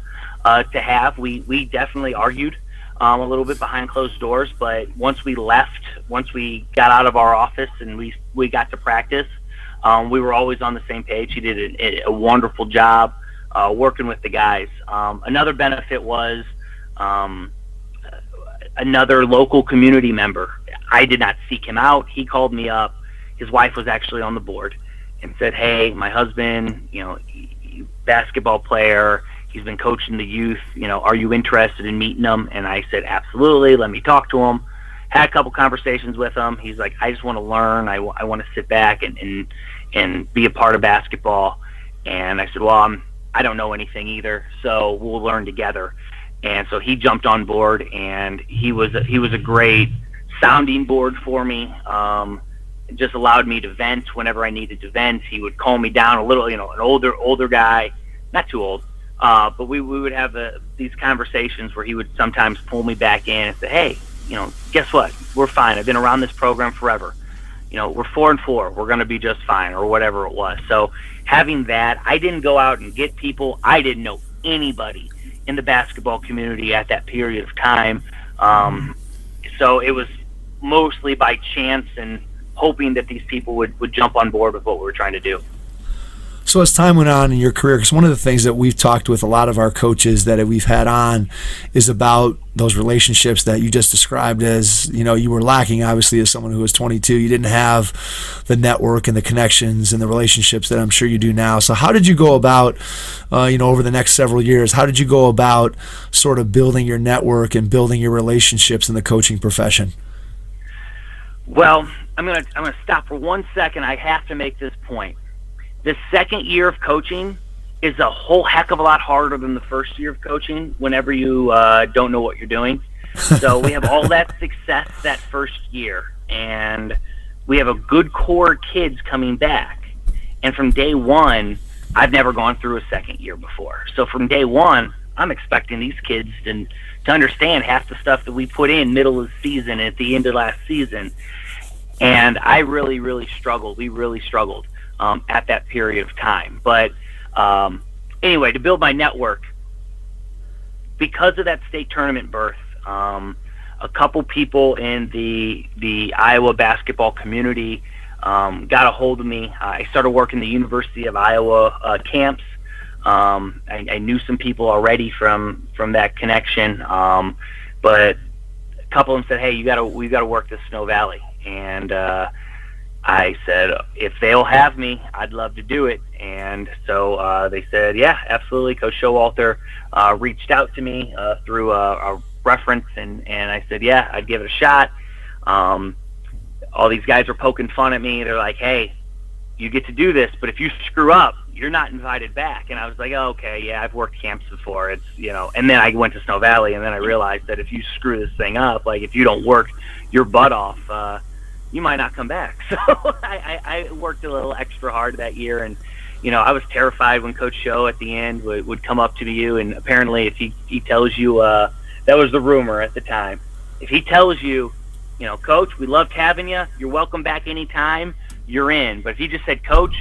to have. We definitely argued a little bit behind closed doors, but once we got out of our office and we got to practice, we were always on the same page. He did a wonderful job working with the guys. Another benefit was another local community member. I did not seek him out. He called me up. His wife was actually on the board and said, hey, my husband, basketball player, he's been coaching the youth, are you interested in meeting him? And I said, absolutely, let me talk to him. Had a couple conversations with him. He's like, I just want to learn. I want to sit back and be a part of basketball. And I said, well, I don't know anything either, so we'll learn together. And so he jumped on board, and he was a great sounding board for me. It just allowed me to vent whenever I needed to vent. He would calm me down a little, an older guy, not too old, but we would have these conversations where he would sometimes pull me back in and say, hey, guess what? We're fine. I've been around this program forever. We're 4-4. We're going to be just fine, or whatever it was. So having that, I didn't go out and get people. I didn't know anybody in the basketball community at that period of time. So it was mostly by chance and hoping that these people would jump on board with what we were trying to do. So as time went on in your career, because one of the things that we've talked with a lot of our coaches that we've had on is about those relationships that you just described as, you were lacking, obviously, as someone who was 22. You didn't have the network and the connections and the relationships that I'm sure you do now. So how did you go about, over the next several years, how did you go about sort of building your network and building your relationships in the coaching profession? Well, I'm gonna stop for 1 second. I have to make this point. The second year of coaching is a whole heck of a lot harder than the first year of coaching whenever you don't know what you're doing. So we have all that success that first year, and we have a good core of kids coming back. And from day one, I've never gone through a second year before. So from day one, I'm expecting these kids to understand half the stuff that we put in middle of the season, at the end of last season. And I really, really struggled. We really struggled at that period of time. But anyway, to build my network, because of that state tournament berth, a couple people in the Iowa basketball community got a hold of me. I started working the University of Iowa camps. I knew some people already from that connection, but a couple of them said, "Hey, we got to work the Snow Valley." And I said, if they'll have me, I'd love to do it. And so they said, yeah, absolutely. Coach Showalter reached out to me through a reference, and I said, yeah, I'd give it a shot. all these guys are poking fun at me. They're like, hey, you get to do this, but if you screw up, you're not invited back. And I was like, oh, okay, yeah, I've worked camps before. It's, and then I went to Snow Valley, and then I realized that if you screw this thing up, like if you don't work your butt off, you might not come back. So I worked a little extra hard that year, and I was terrified when Coach Show at the end would come up to you, and apparently if he tells you, that was the rumor at the time, if he tells you, Coach, we loved having you, you're welcome back anytime, you're in. But if he just said, Coach,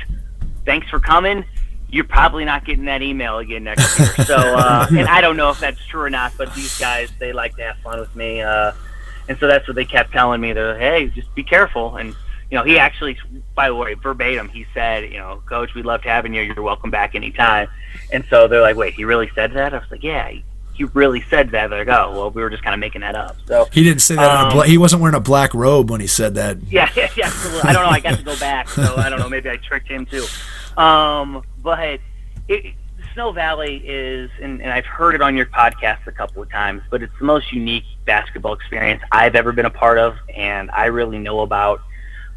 thanks for coming, you're probably not getting that email again next year. So, and I don't know if that's true or not, but these guys, they like to have fun with me. And so that's what they kept telling me. They're like, hey, just be careful. And, he actually, by the way, verbatim, he said, Coach, we loved having you. You're welcome back anytime. And so they're like, wait, he really said that? I was like, yeah, he really said that. They're like, oh, well, we were just kind of making that up. So he didn't say that. He wasn't wearing a black robe when he said that. Yeah. I don't know. I got to go back, so I don't know. Maybe I tricked him too. But Snow Valley is, and I've heard it on your podcast a couple of times, but it's the most unique basketball experience I've ever been a part of, and I really know about.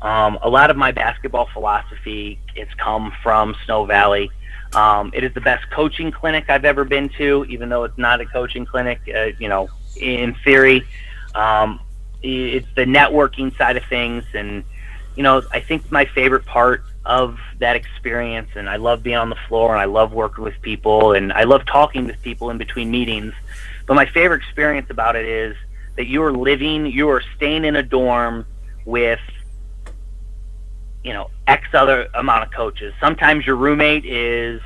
A lot of my basketball philosophy has come from Snow Valley. It is the best coaching clinic I've ever been to, even though it's not a coaching clinic, in theory. It's the networking side of things, and, I think my favorite part of that experience, and I love being on the floor, and I love working with people, and I love talking with people in between meetings, but my favorite experience about it is that you are staying in a dorm with X other amount of coaches. Sometimes your roommate is,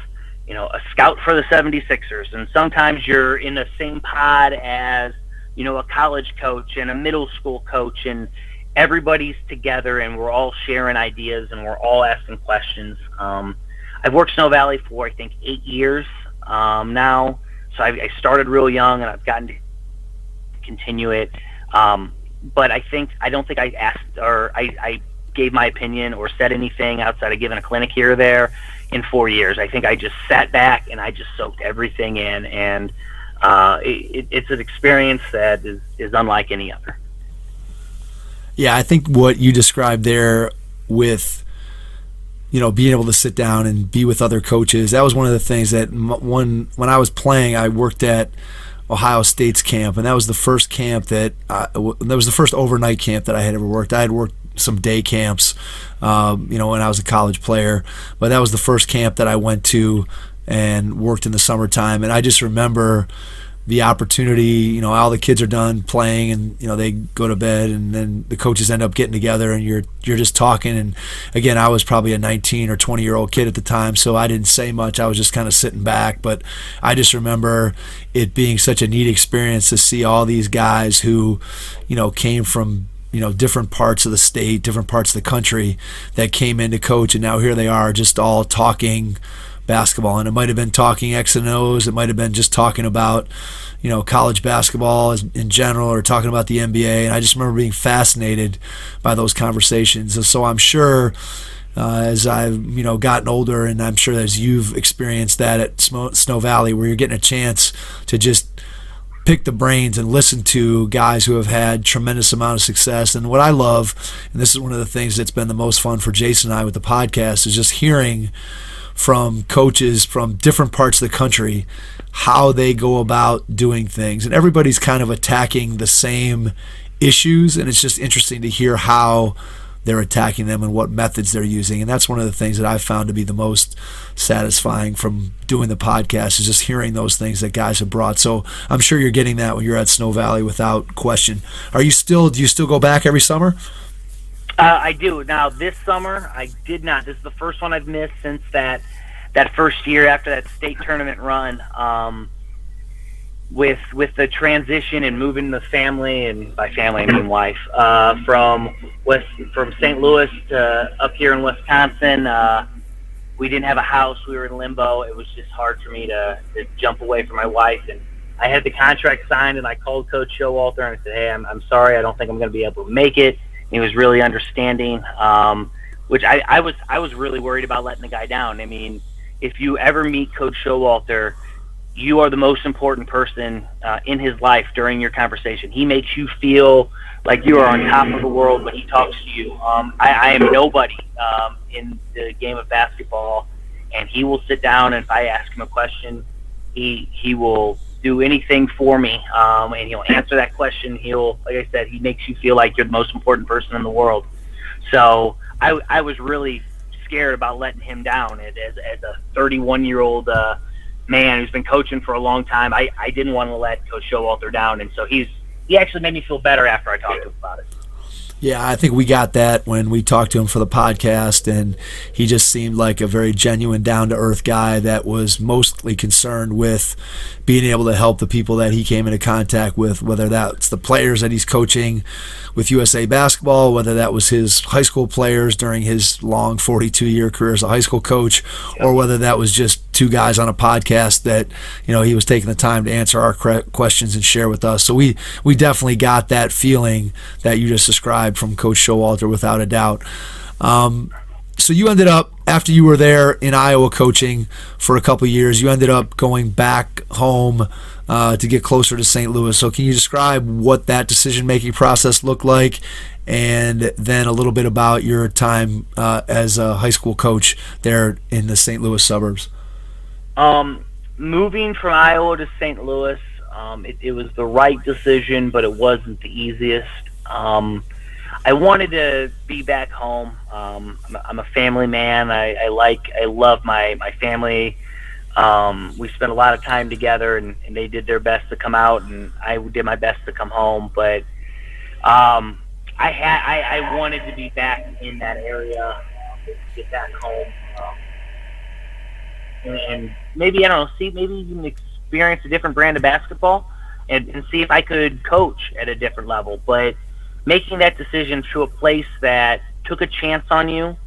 a scout for the 76ers, and sometimes you're in the same pod as, a college coach and a middle school coach, and everybody's together, and we're all sharing ideas, and we're all asking questions. I've worked Snow Valley for, I think, 8 years now, so I started real young, and I've gotten to continue it. But I don't think I asked, or I gave my opinion or said anything outside of giving a clinic here or there in 4 years. I think I just sat back and I just soaked everything in, and it's an experience that is unlike any other. Yeah, I think what you described there with, being able to sit down and be with other coaches, that was one of the things that when I was playing, I worked at Ohio State's camp, and that was the first camp that was the first overnight camp that I had ever worked. I had worked some day camps, when I was a college player, but that was the first camp that I went to and worked in the summertime. And I just remember the opportunity, all the kids are done playing, and they go to bed, and then the coaches end up getting together, and you're just talking. And again, I was probably a 19 or 20-year-old kid at the time, so I didn't say much. I was just kind of sitting back, but I just remember it being such a neat experience to see all these guys who came from different parts of the state, different parts of the country, that came in to coach, and now here they are just all talking basketball. And it might have been talking X and O's, it might have been just talking about college basketball in general, or talking about the NBA. And I just remember being fascinated by those conversations. And so I'm sure as I've gotten older, and I'm sure as you've experienced that at Snow Valley, where you're getting a chance to just pick the brains and listen to guys who have had tremendous amount of success. And what I love, and this is one of the things that's been the most fun for Jason and I with the podcast, is just hearing from coaches from different parts of the country how they go about doing things. And everybody's kind of attacking the same issues, and it's just interesting to hear how they're attacking them and what methods they're using. And that's one of the things that I've found to be the most satisfying from doing the podcast, is just hearing those things that guys have brought. So I'm sure you're getting that when you're at Snow Valley without question. Do you still go back every summer? I do. Now, this summer, I did not. This is the first one I've missed since that first year after that state tournament run. With the transition and moving the family, and by family I mean wife, from St. Louis to up here in Wisconsin, we didn't have a house. We were in limbo. It was just hard for me to jump away from my wife, and I had the contract signed, and I called Coach Showalter and I said, hey, I'm sorry, I don't think I'm going to be able to make it. And he was really understanding, which I was really worried about letting the guy down. I mean, if you ever meet Coach Showalter, you are the most important person in his life during your conversation. He makes you feel like you are on top of the world when he talks to you. I am nobody in the game of basketball, and he will sit down, and if I ask him a question, he will do anything for me, and he'll answer that question. Like I said, he makes you feel like you're the most important person in the world. So I was really scared about letting him down as a 31-year-old man who's been coaching for a long time. I didn't want to let Coach Showalter down, and so he actually made me feel better after I talked to him about it. Yeah, I think we got that when we talked to him for the podcast, and he just seemed like a very genuine, down-to-earth guy that was mostly concerned with being able to help the people that he came into contact with, whether that's the players that he's coaching with USA Basketball, whether that was his high school players during his long 42-year career as a high school coach, or whether that was just two guys on a podcast that, he was taking the time to answer our questions and share with us. So we definitely got that feeling that you just described from Coach Showalter, without a doubt. So you ended up, after you were there in Iowa coaching for a couple of years, you ended up going back home to get closer to St. Louis. So can you describe what that decision-making process looked like, and then a little bit about your time as a high school coach there in the St. Louis suburbs? Moving from Iowa to St. Louis, it was the right decision, but it wasn't the easiest. I wanted to be back home. I'm a family man. I love my family. We spent a lot of time together, and they did their best to come out, and I did my best to come home. But I wanted to be back in that area, get back home, and maybe, I don't know, maybe even experience a different brand of basketball, and see if I could coach at a different level. But making that decision to a place that took a chance on you,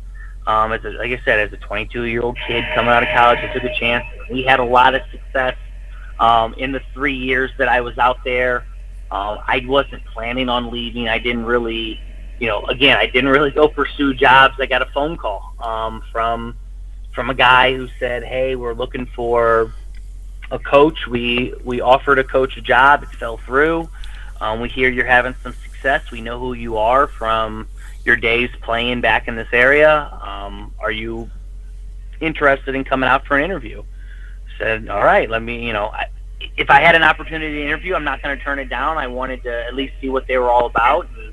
like I said, as a 22-year-old kid coming out of college, I took a chance. We had a lot of success in the 3 years that I was out there. I wasn't planning on leaving. I didn't really, I didn't really go pursue jobs. I got a phone call from a guy who said, "Hey, we're looking for a coach. We offered a coach a job. It fell through. We hear you're having some success. We know who you are from your days playing back in this area. Are you interested in coming out for an interview?" I said, "All right, let me, if I had an opportunity to interview, I'm not going to turn it down. I wanted to at least see what they were all about." And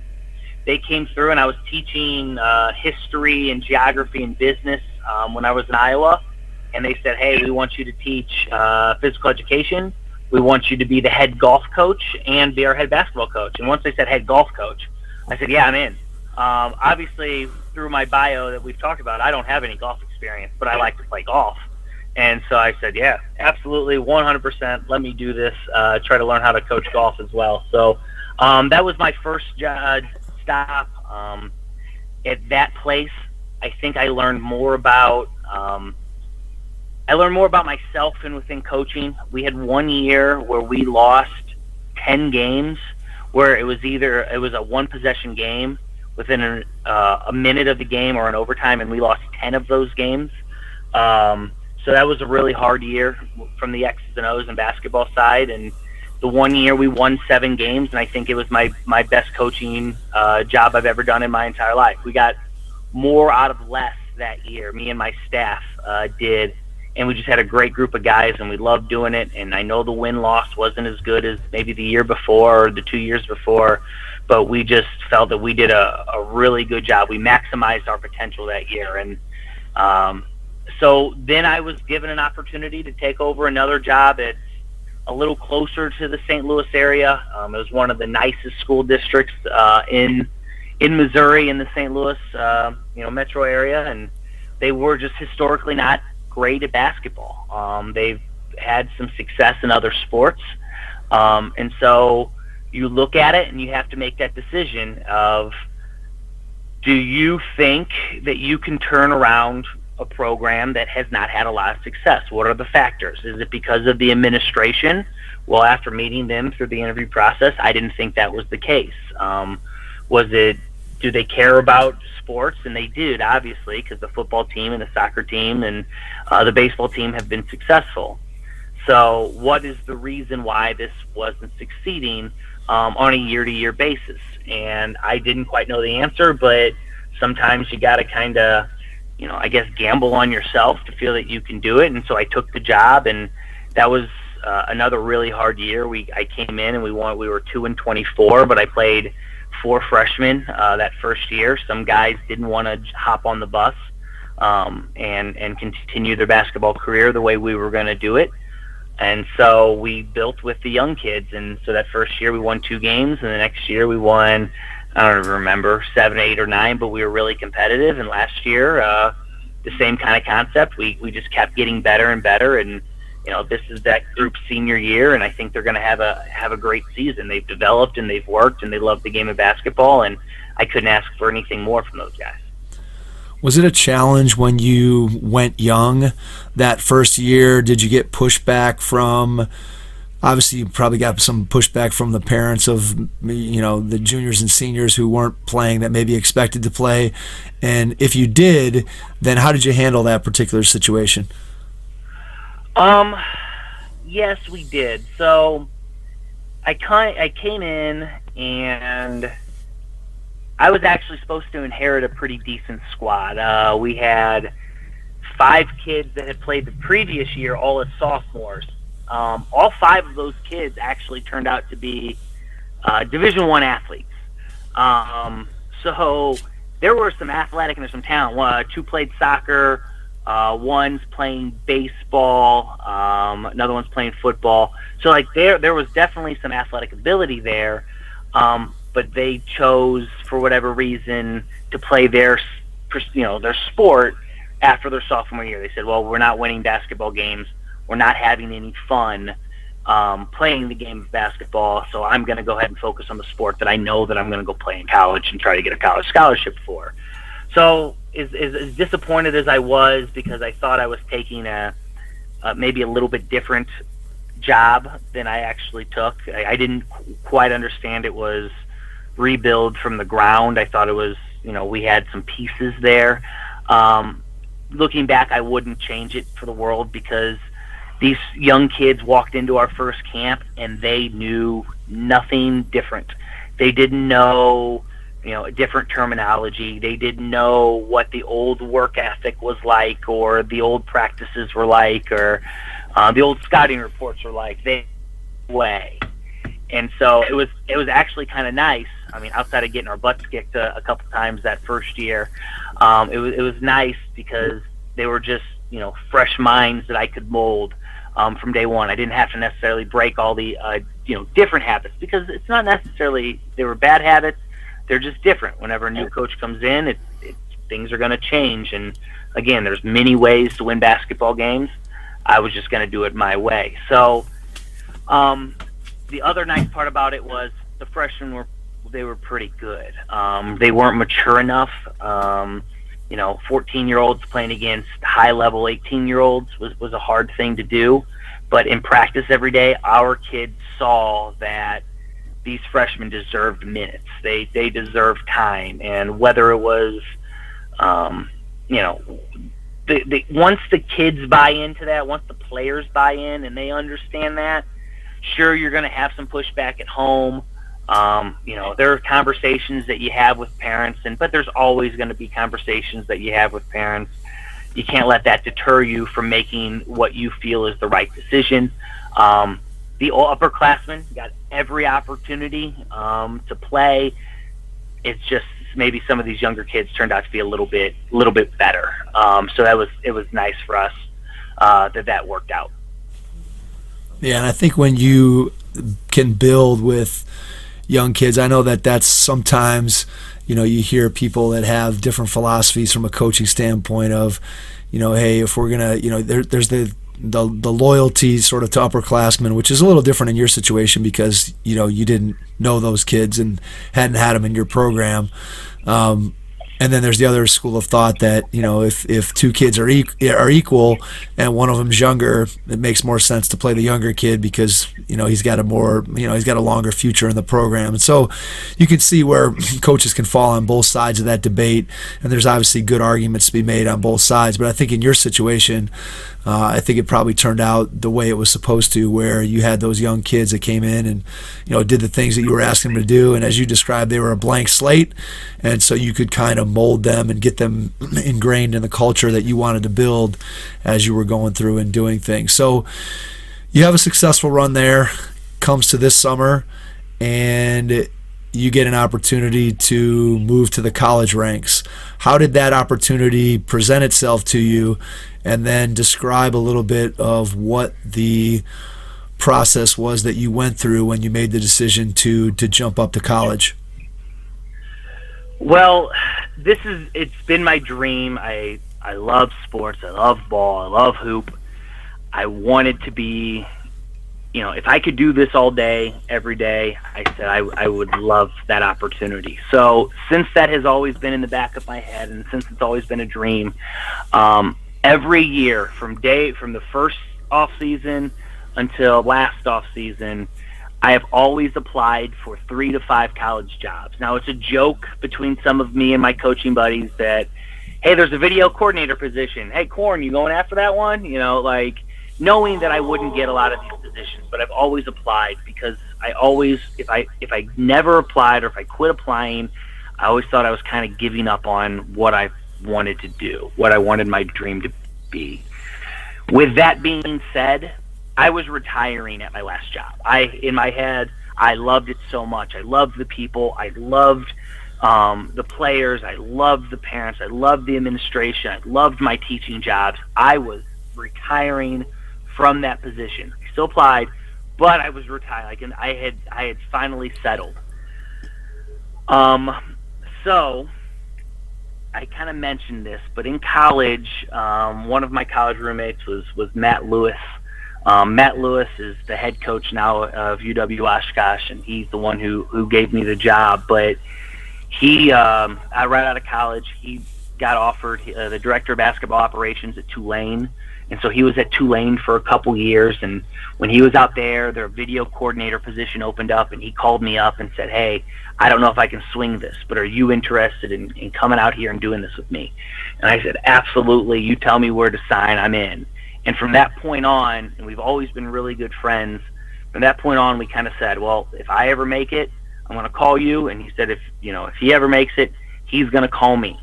they came through, and I was teaching history and geography and business when I was in Iowa. And they said, "Hey, we want you to teach physical education. We want you to be the head golf coach and be our head basketball coach." And once they said head golf coach, I said, "Yeah, I'm in." Obviously, through my bio that we've talked about, I don't have any golf experience, but I like to play golf. And so I said, "Yeah, absolutely, 100%. Let me do this. Try to learn how to coach golf as well." So that was my first stop. At that place, I think I learned more about myself and within coaching. We had 1 year where we lost 10 games, where it was a one-possession game within a minute of the game or an overtime, and we lost 10 of those games. So that was a really hard year from the X's and O's and basketball side. And the 1 year we won 7 games, and I think it was my best coaching job I've ever done in my entire life. We got more out of less that year, me and my staff did. And we just had a great group of guys, and we loved doing it. And I know the win-loss wasn't as good as maybe the year before or the 2 years before, but we just felt that we did a really good job. We maximized our potential that year. And so then I was given an opportunity to take over another job at a little closer to the St. Louis area. It was one of the nicest school districts in Missouri, in the St. Louis metro area, and they were just historically not great at basketball. They've had some success in other sports, and so you look at it and you have to make that decision of, do you think that you can turn around a program that has not had a lot of success? What are the factors? Is it because of the administration? Well, after meeting them through the interview process, I didn't think that was the case. Do they care about sports? And they did, obviously, because the football team and the soccer team and the baseball team have been successful. So what is the reason why this wasn't succeeding on a year-to-year basis? And I didn't quite know the answer, but sometimes you got to kind of, I guess, gamble on yourself to feel that you can do it. And so I took the job, and that was another really hard year. I came in and we were 2-24, but I played 4 freshmen that first year. Some guys didn't want to hop on the bus and continue their basketball career the way we were going to do it. And so we built with the young kids. And so that first year we won 2 games, and the next year we won, I don't remember, 7, 8, or 9, but we were really competitive. And last year, the same kind of concept. We just kept getting better and better. And this is that group's senior year, and I think they're going to have a great season. They've developed and they've worked and they love the game of basketball, and I couldn't ask for anything more from those guys. Was it a challenge when you went young that first year? Did you get pushback from, obviously you probably got some pushback from the parents of, the juniors and seniors who weren't playing that maybe expected to play? And if you did, then how did you handle that particular situation? Yes, we did. So I came in, and I was actually supposed to inherit a pretty decent squad. We had 5 kids that had played the previous year, all as sophomores. All 5 of those kids actually turned out to be Division I athletes. So there were some athletic and there's some talent. 2 played soccer. One's playing baseball. Another one's playing football. So there was definitely some athletic ability there. But they chose, for whatever reason, to play their sport after their sophomore year. They said, well, we're not winning basketball games. We're not having any fun playing the game of basketball, so I'm going to go ahead and focus on the sport that I know that I'm going to go play in college and try to get a college scholarship for. So as disappointed as I was, because I thought I was taking maybe a little bit different job than I actually took. I didn't quite understand it was rebuild from the ground. I thought it was, we had some pieces there. Looking back, I wouldn't change it for the world, because these young kids walked into our first camp and they knew nothing different. They didn't know, different terminology. They didn't know what the old work ethic was like, or the old practices were like, or the old scouting reports were like. And so it was actually kind of nice. I mean, outside of getting our butts kicked a couple times that first year, it was nice because they were just, fresh minds that I could mold from day one. I didn't have to necessarily break all the, different habits, because it's not necessarily they were bad habits. They're just different. Whenever a new coach comes in, things are going to change. And again, there's many ways to win basketball games. I was just going to do it my way. So the other nice part about it was the freshmen were pretty good. They weren't mature enough. 14-year-olds playing against high-level 18-year-olds was a hard thing to do. But in practice every day, our kids saw that these freshmen deserved minutes. They deserved time. And whether it was, once the kids buy into that, once the players buy in and they understand that, sure, you're going to have some pushback at home. There are conversations that you have with parents, but there's always going to be conversations that you have with parents. You can't let that deter you from making what you feel is the right decision. The upperclassmen got every opportunity to play. It's just maybe some of these younger kids turned out to be a little bit better. So it was nice for us that worked out. Yeah, and I think when you can build with young kids, I know that's sometimes, you hear people that have different philosophies from a coaching standpoint of, hey, if we're going to, there's the loyalty sort of to upperclassmen, which is a little different in your situation because, you didn't know those kids and hadn't had them in your program. And then there's the other school of thought that, if 2 kids are equal and one of them's younger, it makes more sense to play the younger kid because, he's got a longer future in the program. And so you can see where coaches can fall on both sides of that debate. And there's obviously good arguments to be made on both sides. But I think in your situation, I think it probably turned out the way it was supposed to, where you had those young kids that came in and did the things that you were asking them to do, and as you described, they were a blank slate, and so you could kind of mold them and get them ingrained in the culture that you wanted to build as you were going through and doing things. So you have a successful run there, comes to this summer, and you get an opportunity to move to the college ranks. How did that opportunity present itself to you? And then describe a little bit of what the process was that you went through when you made the decision to jump up to college. Well, it's been my dream. I love sports. I love ball. I love hoop. I wanted to be, if I could do this all day, every day, I said I would love that opportunity. So since that has always been in the back of my head, and since it's always been a dream, every year from the first off season until last off season, I have always applied for 3 to 5 college jobs. Now, it's a joke between some of me and my coaching buddies that, hey, there's a video coordinator position. Hey, Korn, you going after that one? Knowing that I wouldn't get a lot of these positions, but I've always applied because I always, if I never applied or if I quit applying, I always thought I was kind of giving up on what I wanted to do, what I wanted my dream to be. With that being said, I was retiring at my last job. In my head, I loved it so much. I loved the people. I loved the players. I loved the parents. I loved the administration. I loved my teaching jobs. I was retiring from that position. I still applied, but I was retired. I had finally settled. So I kind of mentioned this, but in college, one of my college roommates was Matt Lewis. Matt Lewis is the head coach now of UW Oshkosh, and he's the one who gave me the job. But he, right out of college, he got offered the director of basketball operations at Tulane. And so he was at Tulane for a couple years, and when he was out there, their video coordinator position opened up, and he called me up and said, hey, I don't know if I can swing this, but are you interested in coming out here and doing this with me? And I said, absolutely. You tell me where to sign, I'm in. And from that point on, and we've always been really good friends, from that point on, we kind of said, well, if I ever make it, I'm going to call you. And he said, if he ever makes it, he's going to call me.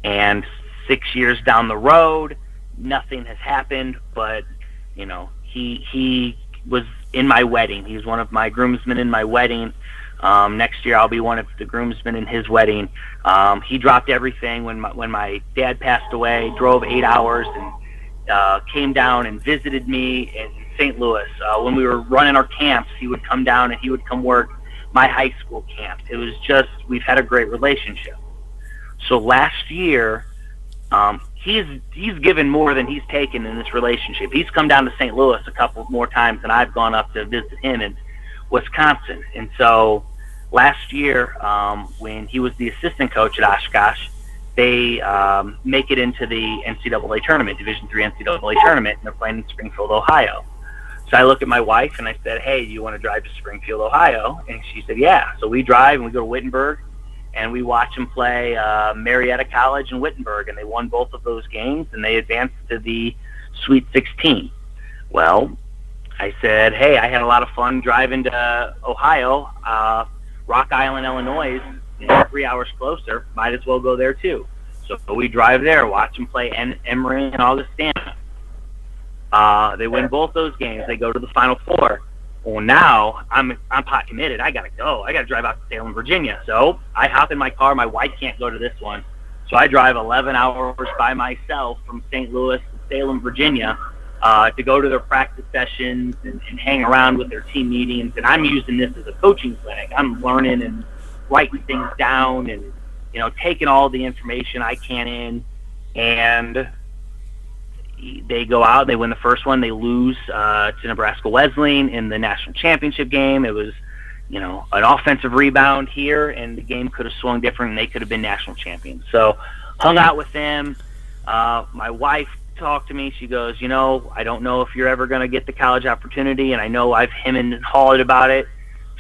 And 6 years down the road, nothing has happened, but he was in my wedding. He's one of my groomsmen in my wedding. Next year I'll be one of the groomsmen in his wedding. He dropped everything when my dad passed away, drove 8 hours, and came down and visited me in St. Louis. When we were running our camps, he would come down and he would come work my high school camp. It was just, we've had a great relationship. So last year, he's given more than he's taken in this relationship. He's come down to St. Louis a couple more times than I've gone up to visit him in Wisconsin. And so last year, when he was the assistant coach at Oshkosh, they make it into the NCAA tournament, Division III NCAA tournament, and they're playing in Springfield, Ohio. So I look at my wife and I said, hey, do you want to drive to Springfield, Ohio? And she said, yeah. So we drive and we go to Wittenberg, and we watch them play Marietta College and Wittenberg, and they won both of those games, and they advanced to the Sweet 16. Well, I said, hey, I had a lot of fun driving to Ohio. Rock Island, Illinois is 3 hours closer. Might as well go there too. So we drive there, watch them play Emory and Augustana. They win both those games. They go to the Final Four. Well, now I'm pot committed. I gotta go. I gotta drive out to Salem, Virginia. So I hop in my car. My wife can't go to this one, so I drive 11 hours by myself from St. Louis to Salem, Virginia, to go to their practice sessions and hang around with their team meetings. And I'm using this as a coaching clinic. I'm learning and writing things down and taking all the information I can in. And they go out, they win the first one, they lose to Nebraska Wesleyan in the national championship game. It was, an offensive rebound here, and the game could have swung different, and they could have been national champions. So hung out with them. My wife talked to me. She goes, I don't know if you're ever going to get the college opportunity, and I know I've hemmed and hawed about it.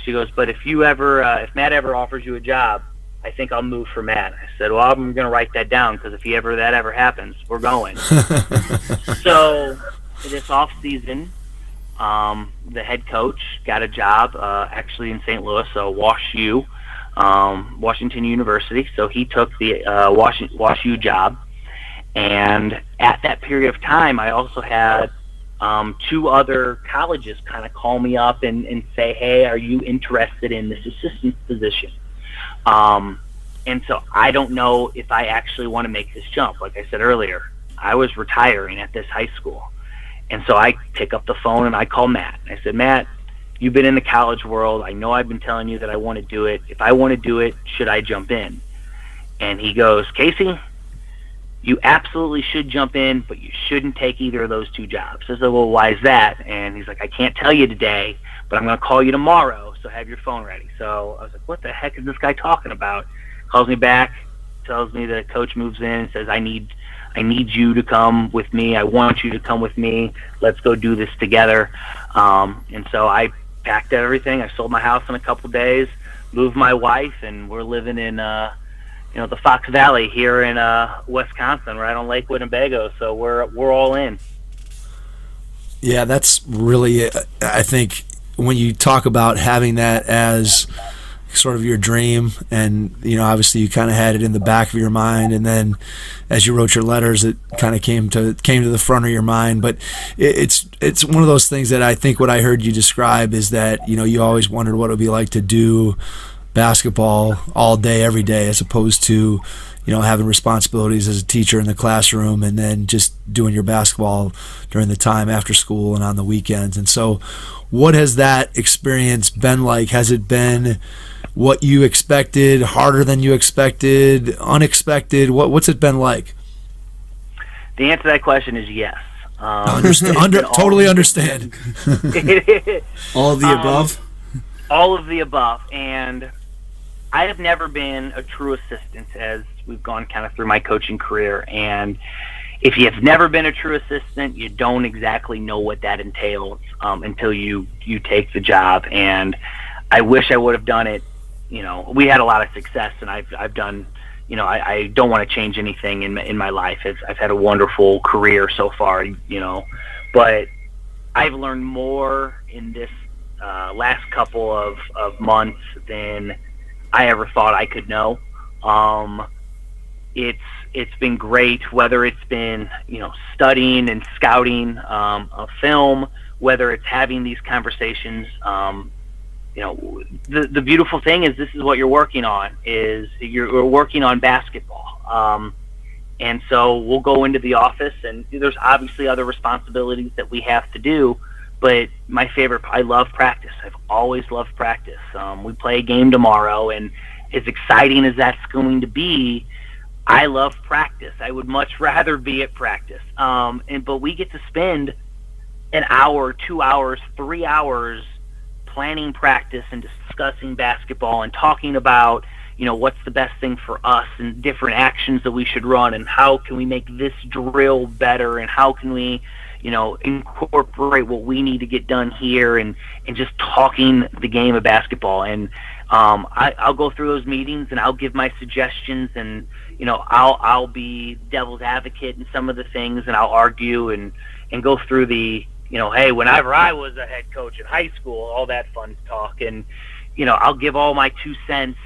She goes, but if Matt ever offers you a job, I think I'll move for Matt. I said, well, I'm going to write that down because if that ever happens, we're going. So this off season, the head coach got a job actually in St. Louis, so WashU, Washington University. So he took the WashU job, and at that period of time, I also had two other colleges kind of call me up and say, hey, are you interested in this assistant position? And so I don't know if I actually want to make this jump. Like I said earlier, I was retiring at this high school. And so I pick up the phone and I call Matt. I said, Matt, you've been in the college world. I know I've been telling you that I want to do it. If I want to do it, should I jump in? And he goes, Casey, you absolutely should jump in, but you shouldn't take either of those two jobs. I said, well, why is that? And he's like, I can't tell you today, but I'm going to call you tomorrow, so have your phone ready. So I was like, what the heck is this guy talking about? Calls me back, tells me that coach moves in and says, I need you to come with me. I want you to come with me. Let's go do this together. And so I packed everything. I sold my house in a couple of days, moved my wife, and we're living in the Fox Valley here in Wisconsin, right on Lake Winnebago. So we're all in. Yeah, that's really, I think, when you talk about having that as sort of your dream, and obviously you kind of had it in the back of your mind, and then as you wrote your letters, it kind of came to the front of your mind. But it's one of those things that I think what I heard you describe is that you always wondered what it would be like to do basketball all day, every day, as opposed to having responsibilities as a teacher in the classroom and then just doing your basketball during the time after school and on the weekends. And so what has that experience been like? Has it been what you expected, harder than you expected, unexpected? What's it been like? The answer to that question is yes. Totally understand. All of the above? All of the above. And I have never been a true assistant as we've gone kind of through my coaching career. And if you have never been a true assistant, you don't exactly know what that entails until you take the job. And I wish I would have done it. We had a lot of success, and I've done, I don't want to change anything in my life. I've had a wonderful career so far, but I've learned more in this last couple of months than I ever thought I could know. It's been great, whether it's been studying and scouting a film, whether it's having these conversations. The beautiful thing is this is what you're working on. Is you're working on basketball. And so we'll go into the office, and there's obviously other responsibilities that we have to do. But my favorite, I love practice. I've always loved practice. We play a game tomorrow, and as exciting as that's going to be, I love practice. I would much rather be at practice. But we get to spend an hour, 2 hours, 3 hours planning practice and discussing basketball and talking about, what's the best thing for us and different actions that we should run and how can we make this drill better and how can we, incorporate what we need to get done here and just talking the game of basketball. And I'll go through those meetings and I'll give my suggestions and, I'll be devil's advocate in some of the things and I'll argue and go through the, hey, whenever I was a head coach in high school, all that fun talk. And, I'll give all my 2 cents.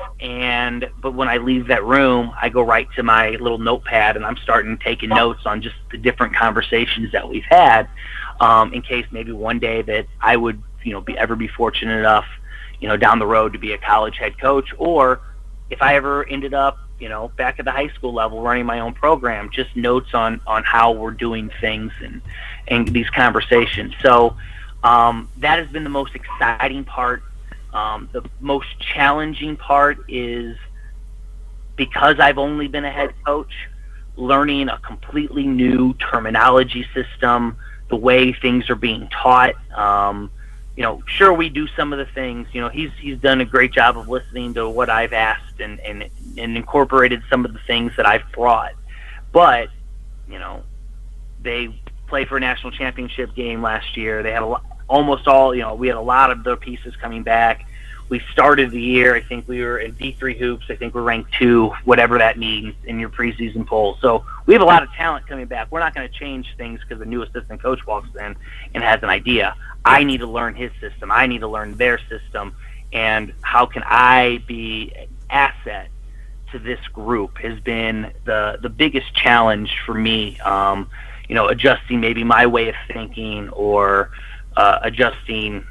But when I leave that room, I go right to my little notepad and I'm starting taking notes on just the different conversations that we've had, in case maybe one day that I would, be fortunate enough, down the road to be a college head coach, or if I ever ended up, back at the high school level running my own program, just notes on how we're doing things and these conversations. So that has been the most exciting part. The most challenging part is because I've only been a head coach, learning a completely new terminology system, the way things are being taught. Sure, we do some of the things. He's done a great job of listening to what I've asked and incorporated some of the things that I've brought. But, they played for a national championship game last year. They had almost all, we had a lot of their pieces coming back. we started the year, I think we were in D3 hoops. I think we're ranked 2, whatever that means in your preseason poll. So we have a lot of talent coming back. We're not going to change things because the new assistant coach walks in and has an idea. I need to learn his system. I need to learn their system. And how can I be an asset to this group has been the biggest challenge for me. Adjusting maybe my way of thinking, or adjusting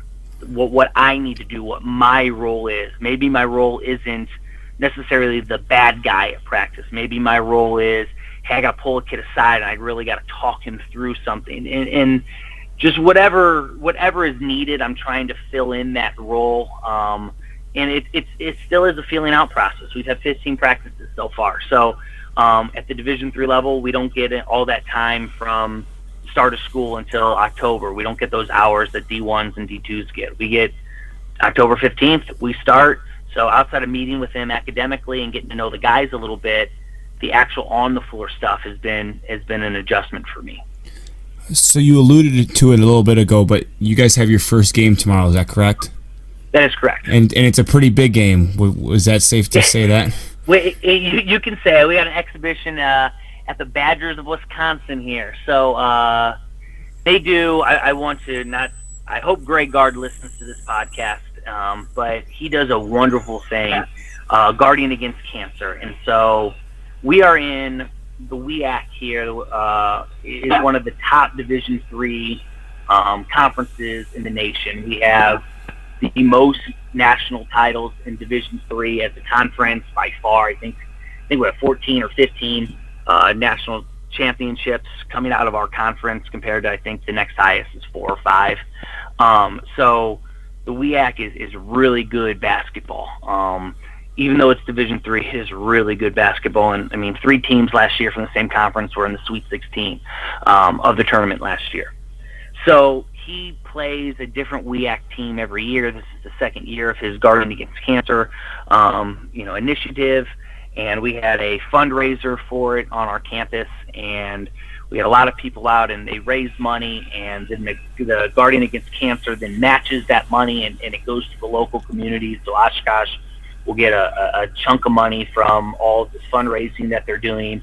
what I need to do, what my role is. Maybe my role isn't necessarily the bad guy at practice. Maybe my role is, hey, I got to pull a kid aside and I really got to talk him through something. And just whatever is needed, I'm trying to fill in that role. And it still is a feeling out process. We've had 15 practices so far. So at the Division III level, we don't get all that time from start of school until October. We don't get those hours that D1s and D2s get. We get October 15th, we start. So outside of meeting with him academically and getting to know the guys a little bit, the actual on-the-floor stuff has been an adjustment for me. So you alluded to it a little bit ago, but you guys have your first game tomorrow, is that correct? That is correct. And it's a pretty big game. Was that safe to say that? You can say it. We had an exhibition at the Badgers of Wisconsin here. So they do. I hope Greg Gard listens to this podcast, but he does a wonderful thing, guarding against cancer. And so we are in the WIAC here. Is one of the top Division III conferences in the nation. We have the most national titles in Division III as a conference by far. I think we have 14 or 15 national championships coming out of our conference, compared to, I think, the next highest is 4 or 5. So the WIAC is really good basketball. Even though it's Division III, it is really good basketball. And I mean, 3 teams last year from the same conference were in the Sweet 16 of the tournament last year. So he plays a different WIAC team every year. This is the second year of his Guarding Against Cancer initiative, and we had a fundraiser for it on our campus, and we had a lot of people out, and they raised money, and then the Guardian Against Cancer then matches that money, and it goes to the local community. So Oshkosh will get a chunk of money from all of this fundraising that they're doing.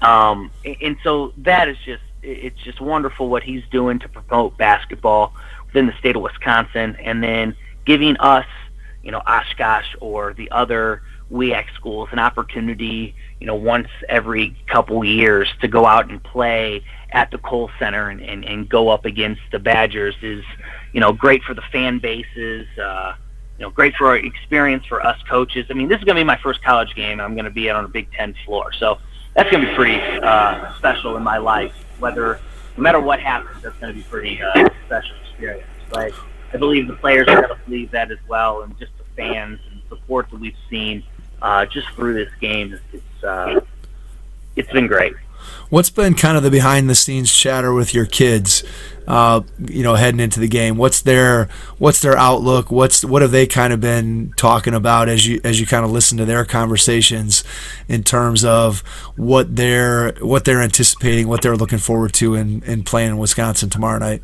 And so that is it's just wonderful what he's doing to promote basketball within the state of Wisconsin, and then giving us, Oshkosh or the other WIAC schools an opportunity, once every couple years to go out and play at the Kohl Center and go up against the Badgers is, great for the fan bases, great for our experience for us coaches. I mean, this is going to be my first college game. I'm going to be on a Big Ten floor. So that's going to be pretty special in my life. No matter what happens, that's going to be pretty special experience. But I believe the players are going to believe that as well, and just the fans and support that we've seen just through this game, it's been great. What's been kind of the behind-the-scenes chatter with your kids, heading into the game? What's their outlook? What have they kind of been talking about as you kind of listen to their conversations in terms of what they're anticipating, what they're looking forward to in playing in Wisconsin tomorrow night?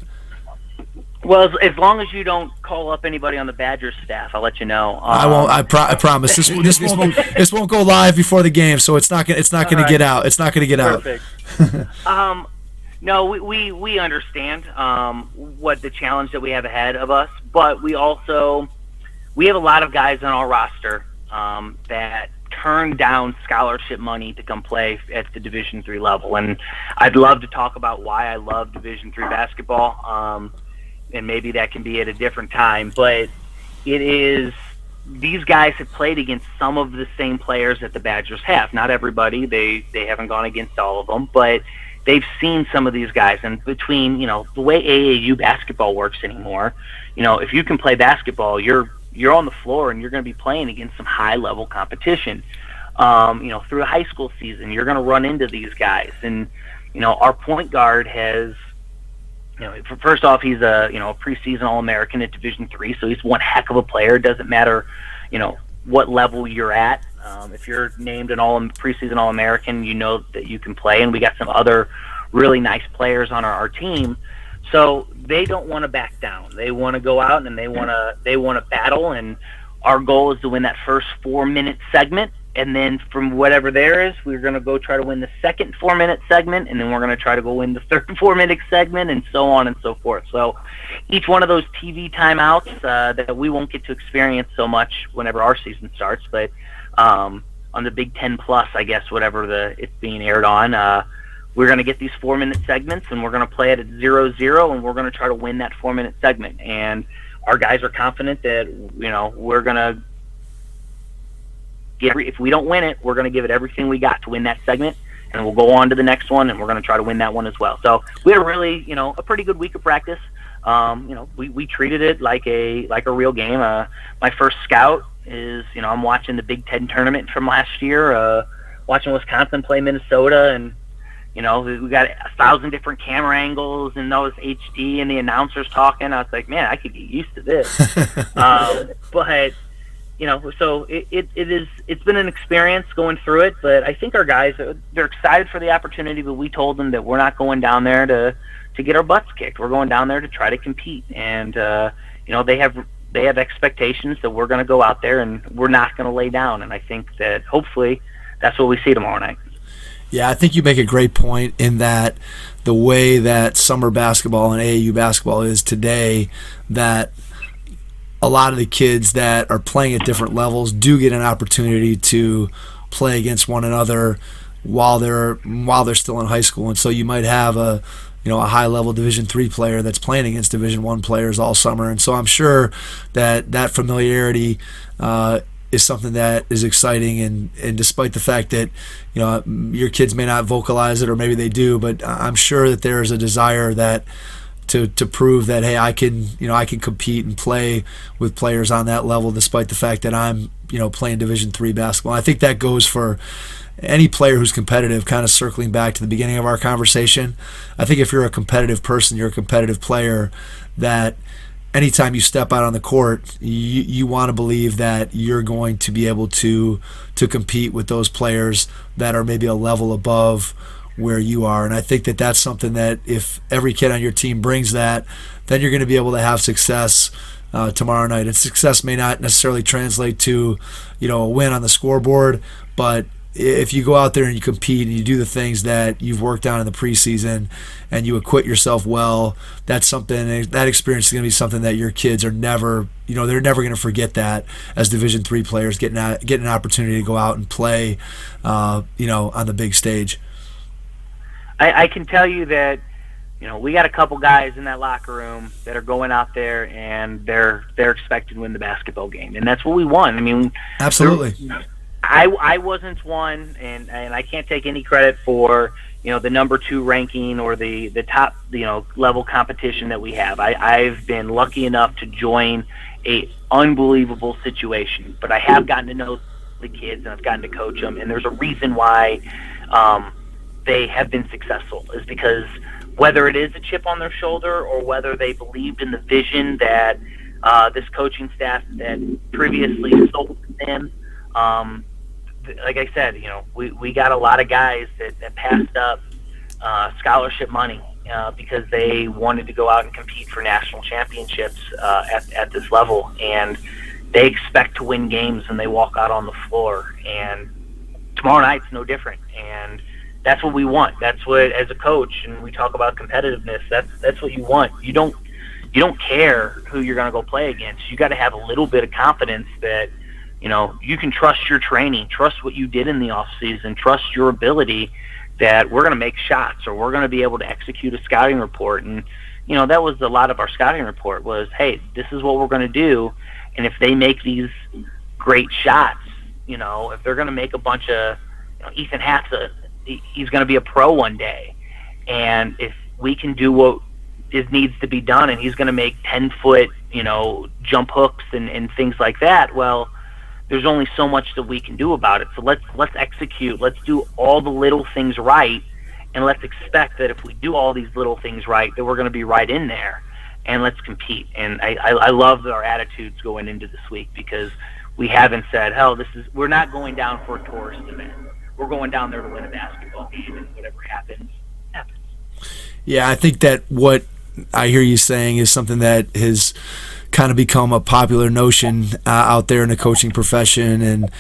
Well, as long as you don't call up anybody on the Badgers staff, I'll let you know. I won't. I promise. This won't go live before the game, so it's not going to get out. It's not going to get Perfect. No, we understand what the challenge that we have ahead of us, but we have a lot of guys on our roster that turn down scholarship money to come play at the Division III level, and I'd love to talk about why I love Division III basketball. And maybe that can be at a different time, but these guys have played against some of the same players that the Badgers have. Not everybody, they haven't gone against all of them, but they've seen some of these guys. And between, the way AAU basketball works anymore, if you can play basketball, you're on the floor and you're going to be playing against some high level competition. Through a high school season, you're going to run into these guys. And, our point guard has, first off, he's a preseason All-American at Division III, so he's one heck of a player. It doesn't matter, what level you're at. If you're named an preseason All-American, you know that you can play. And we got some other really nice players on our team, so they don't want to back down. They want to go out and they want to battle. And our goal is to win that first 4-minute segment, and then from whatever there is, we're going to go try to win the second 4-minute segment, and then we're going to try to go win the third 4-minute segment, and so on and so forth. So each one of those TV timeouts that we won't get to experience so much whenever our season starts, but on the Big Ten Plus, I guess, whatever it's being aired on, we're going to get these 4-minute segments, and we're going to play it at 0-0, and we're going to try to win that 4-minute segment. And our guys are confident that, we're going to if we don't win it, we're going to give it everything we got to win that segment, and we'll go on to the next one, and we're going to try to win that one as well. So we had a really, a pretty good week of practice. We treated it like a real game. My first scout is, I'm watching the Big Ten tournament from last year, watching Wisconsin play Minnesota, and we got 1,000 different camera angles and those HD and the announcers talking. I was like, man, I could get used to this. But so it's been an experience going through it. But I think our guys, they're excited for the opportunity. But we told them that we're not going down there to get our butts kicked. We're going down there to try to compete. And they have expectations that we're going to go out there and we're not going to lay down. And I think that hopefully that's what we see tomorrow night. Yeah, I think you make a great point in that the way that summer basketball and AAU basketball is today, that a lot of the kids that are playing at different levels do get an opportunity to play against one another while they're still in high school. And so you might have a high level Division III player that's playing against Division I players all summer. And so I'm sure that familiarity is something that is exciting, and despite the fact that your kids may not vocalize it, or maybe they do, but I'm sure that there's a desire that to prove that, hey, I can compete and play with players on that level, despite the fact that I'm playing Division III basketball. I think that goes for any player who's competitive. Kind of circling back to the beginning of our conversation, I think if you're a competitive person, you're a competitive player, that anytime you step out on the court, you want to believe that you're going to be able to compete with those players that are maybe a level above where you are. And I think that that's something that if every kid on your team brings that, then you're going to be able to have success tomorrow night. And success may not necessarily translate to a win on the scoreboard, but if you go out there and you compete and you do the things that you've worked on in the preseason and you acquit yourself well, that experience is going to be something that your kids are never, they're never going to forget that as Division III players getting an opportunity to go out and play, on the big stage. I can tell you that, we got a couple guys in that locker room that are going out there and they're expected to win the basketball game, and that's what we want. I mean, absolutely. I wasn't one, and I can't take any credit for the number 2 ranking or the top level competition that we have. I've been lucky enough to join a unbelievable situation, but I have gotten to know the kids and I've gotten to coach them, and there's a reason why they have been successful, is because whether it is a chip on their shoulder or whether they believed in the vision that this coaching staff that previously sold them. Like I said, we got a lot of guys that passed up scholarship money because they wanted to go out and compete for national championships at this level, and they expect to win games when they walk out on the floor. And tomorrow night's no different, and that's what we want. That's what, as a coach, and we talk about competitiveness, that's what you want. You don't care who you're going to go play against. You got to have a little bit of confidence that you can trust your training, trust what you did in the off season, trust your ability that we're going to make shots, or we're going to be able to execute a scouting report. And that was a lot of our scouting report was, hey, this is what we're going to do, and if they make these great shots, if they're going to make a bunch of, Ethan Hatza, he's going to be a pro one day, and if we can do what needs to be done, and he's going to make 10-foot, jump hooks and things like that, well, there's only so much that we can do about it. So let's execute. Let's do all the little things right, and let's expect that if we do all these little things right, that we're going to be right in there, and let's compete. And I love our attitudes going into this week, because we haven't said, we're not going down for a tourist event. We're going down there to win a basketball game, and whatever happens, happens. Yeah, I think that what I hear you saying is something that has kind of become a popular notion out there in the coaching profession and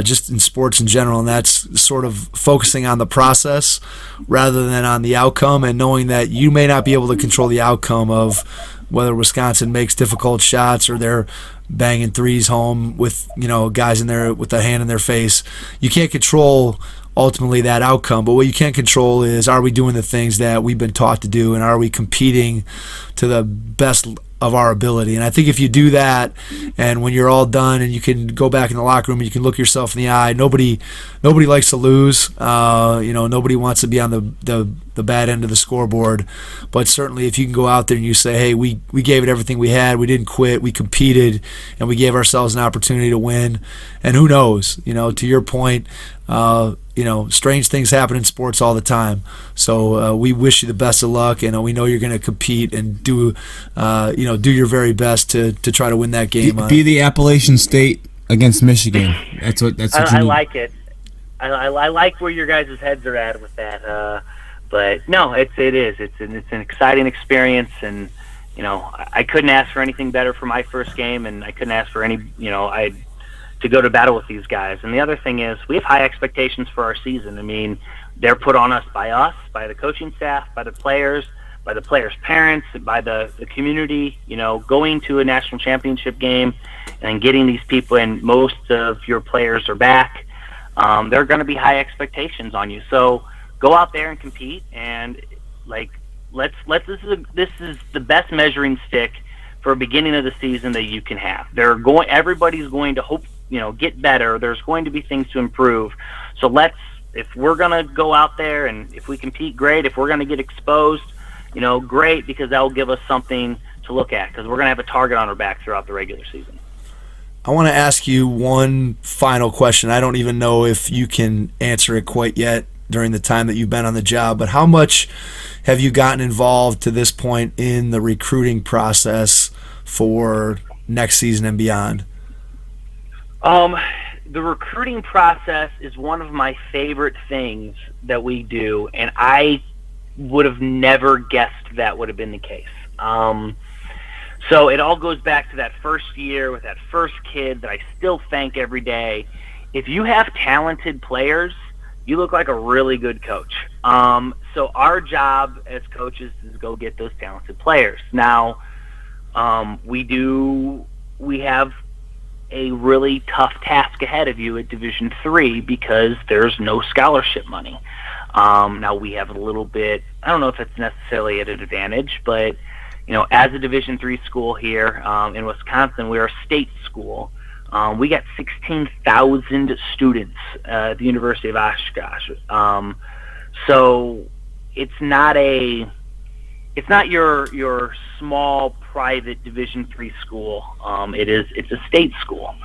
just in sports in general, and that's sort of focusing on the process rather than on the outcome, and knowing that you may not be able to control the outcome of whether Wisconsin makes difficult shots or they're banging threes home with, you know, guys in there with a hand in their face. You can't control ultimately that outcome, but what you can control is, are we doing the things that we've been taught to do, and are we competing to the best of our ability? And I think if you do that, and when you're all done and you can go back in the locker room and you can look yourself in the eye, nobody likes to lose. Nobody wants to be on the bad end of the scoreboard. But certainly if you can go out there and you say, hey, we gave it everything we had, we didn't quit, we competed, and we gave ourselves an opportunity to win. And who knows, to your point, strange things happen in sports all the time. So we wish you the best of luck, and we know you're going to compete and do your very best to try to win that game. Be the Appalachian State against Michigan. That's what I like it. I like where your guys' heads are at with that. But no, it's an exciting experience, and I couldn't ask for anything better for my first game, and I couldn't ask for any to go to battle with these guys. And the other thing is, we have high expectations for our season. I mean, they're put on us, by the coaching staff, by the players' parents, by the community. Going to a national championship game and getting these people, and most of your players are back. There are going to be high expectations on you. So go out there and compete, and this is the best measuring stick for a beginning of the season that you can have. Everybody's going to hope, get better. There's going to be things to improve. So if we're going to go out there and if we compete, great. If we're going to get exposed, great, because that will give us something to look at, because we're going to have a target on our back throughout the regular season. I want to ask you one final question. I don't even know if you can answer it quite yet during the time that you've been on the job, but how much have you gotten involved to this point in the recruiting process for next season and beyond? The recruiting process is one of my favorite things that we do, and I would have never guessed that would have been the case. So it all goes back to that first year with that first kid that I still thank every day. If you have talented players, you look like a really good coach. So our job as coaches is to go get those talented players. Now, we have a really tough task ahead of you at Division III because there's no scholarship money. Now we have a little bit, I don't know if it's necessarily at an advantage, but as a Division III school here in Wisconsin, we're a state school. We got 16,000 students at the University of Oshkosh. So it's not your small private Division III school. It's a state school.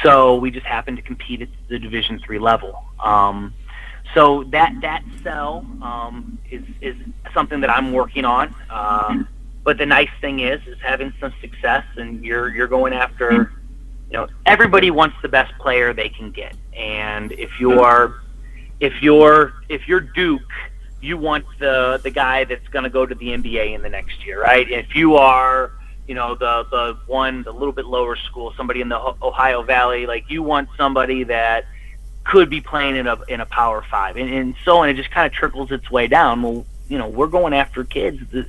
So we just happen to compete at the Division III level. So that sell is something that I'm working on. But the nice thing is having some success, and you're going after. Everybody wants the best player they can get, and if you're Duke, you want the guy that's going to go to the NBA in the next year, right? If you are, the little bit lower school, somebody in the Ohio Valley, you want somebody that could be playing in a Power 5, and so on. It just kind of trickles its way down. Well, we're going after kids, the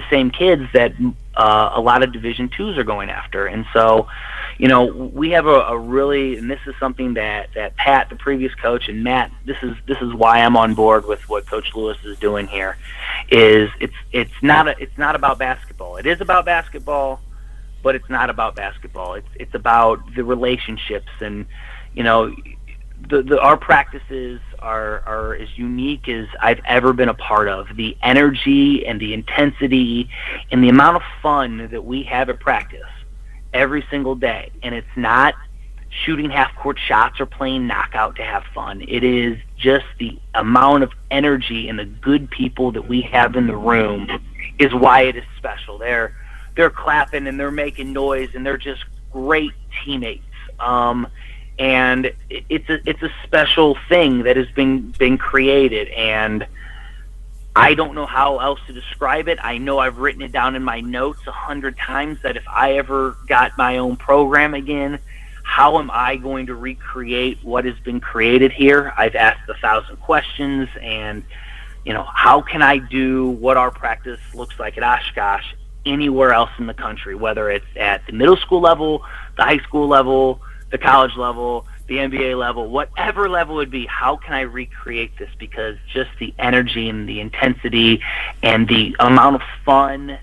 same kids that a lot of Division IIs are going after, and so. We have a really, and this is something that Pat, the previous coach, and Matt, this is why I'm on board with what Coach Lewis is doing here. It's not about basketball. It is about basketball, but it's not about basketball. It's about the relationships, and our practices are as unique as I've ever been a part of. The energy and the intensity and the amount of fun that we have at practice every single day. And it's not shooting half-court shots or playing knockout to have fun. It is just the amount of energy and the good people that we have in the room is why it is special. They're clapping and they're making noise and they're just great teammates. And it's a special thing that has been created. And I don't know how else to describe it. I know I've written it down in my notes 100 times that if I ever got my own program again, how am I going to recreate what has been created here? I've asked 1,000 questions, and how can I do what our practice looks like at Oshkosh anywhere else in the country, whether it's at the middle school level, the high school level, the college level, the NBA level, whatever level it would be. How can I recreate this? Because just the energy and the intensity and the amount of fun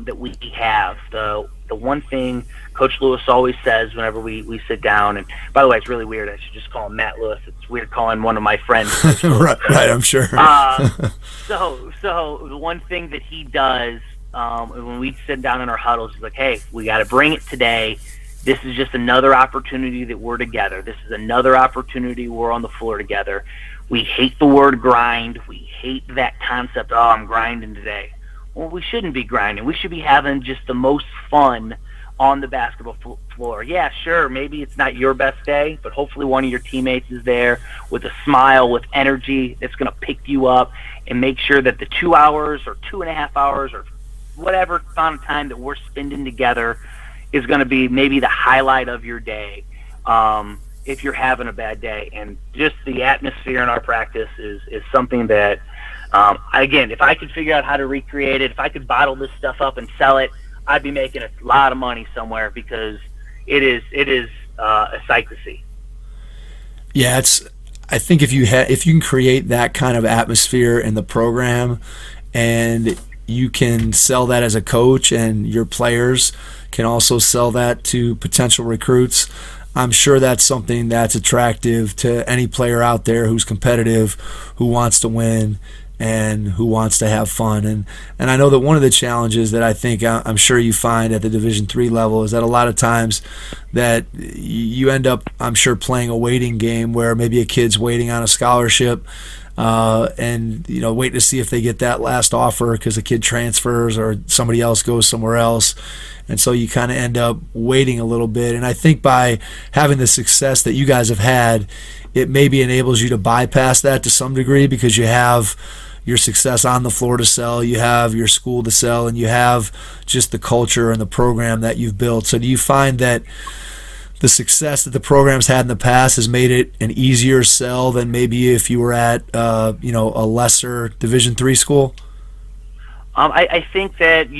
that we have, the one thing Coach Lewis always says whenever we sit down, and by the way, it's really weird, I should just call him Matt Lewis. It's weird calling one of my friends right, I'm sure. So the one thing that he does when we sit down in our huddles, he's like, hey, we got to bring it today. This is just another opportunity that we're together. This is another opportunity we're on the floor together. We hate the word grind. We hate that concept, I'm grinding today. Well, we shouldn't be grinding. We should be having just the most fun on the basketball floor. Yeah, sure, maybe it's not your best day, but hopefully one of your teammates is there with a smile, with energy that's going to pick you up and make sure that the 2 hours or 2.5 hours or whatever amount of time that we're spending together is going to be maybe the highlight of your day if you're having a bad day. And just the atmosphere in our practice is something that, again, if I could figure out how to recreate it, if I could bottle this stuff up and sell it, I'd be making a lot of money somewhere, because it is a sight to see. Yeah, I think if you can create that kind of atmosphere in the program, and you can sell that as a coach, and your players can also sell that to potential recruits, I'm sure that's something that's attractive to any player out there who's competitive, who wants to win, and who wants to have fun. And I know that one of the challenges that I think I'm sure you find at the Division III level is that a lot of times that you end up, I'm sure, playing a waiting game where maybe a kid's waiting on a scholarship and waiting to see if they get that last offer because a kid transfers or somebody else goes somewhere else. And so you kind of end up waiting a little bit. And I think by having the success that you guys have had, it maybe enables you to bypass that to some degree, because you have your success on the floor to sell, you have your school to sell, and you have just the culture and the program that you've built. So do you find that the success that the program's had in the past has made it an easier sell than maybe if you were at a lesser Division III school? I think that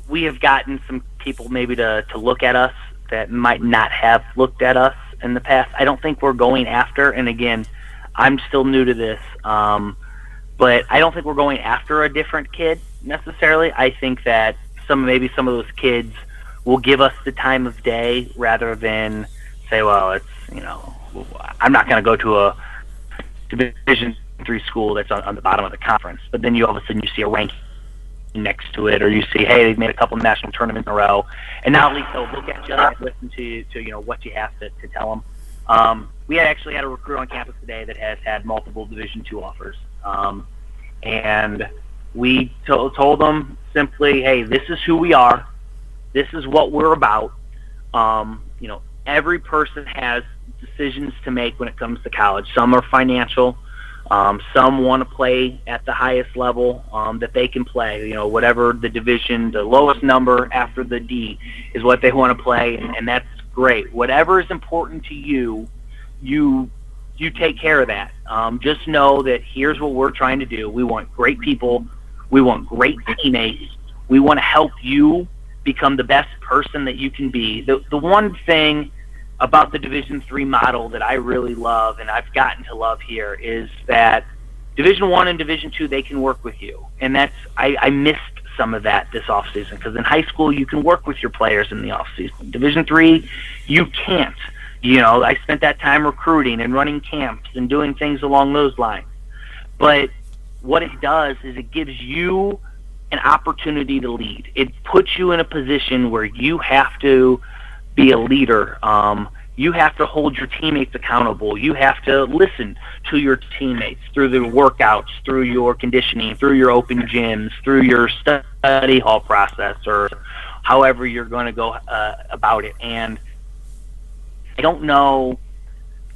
we have gotten some people maybe to look at us that might not have looked at us in the past. I don't think we're going after, and again, I'm still new to this, but I don't think we're going after a different kid necessarily. I think that maybe some of those kids will give us the time of day rather than say, well, it's, I'm not going to go to a Division III school that's on the bottom of the conference. But then all of a sudden you see a ranking next to it, or you see, hey, they've made a couple of national tournaments in a row, and now at least they'll look at you and listen to what you have to tell them. We actually had a recruit on campus today that has had multiple Division II offers. And we told them simply, hey, this is who we are. This is what we're about. Every person has decisions to make when it comes to college. Some are financial. Some want to play at the highest level that they can play. Whatever the division, the lowest number after the D is what they want to play, and that's great. Whatever is important to you, you take care of that. Just know that here's what we're trying to do. We want great people. We want great teammates. We want to help you become the best person that you can be. The one thing about the Division III model that I really love, and I've gotten to love here, is that Division I and Division II, they can work with you. And I missed some of that this offseason, because in high school you can work with your players in the offseason. Division III, you can't. I spent that time recruiting and running camps and doing things along those lines. But what it does is it gives you an opportunity to lead. It puts you in a position where you have to be a leader. You have to hold your teammates accountable. You have to listen to your teammates through the workouts, through your conditioning, through your open gyms, through your study hall process, or however you're going to go about it. And I don't know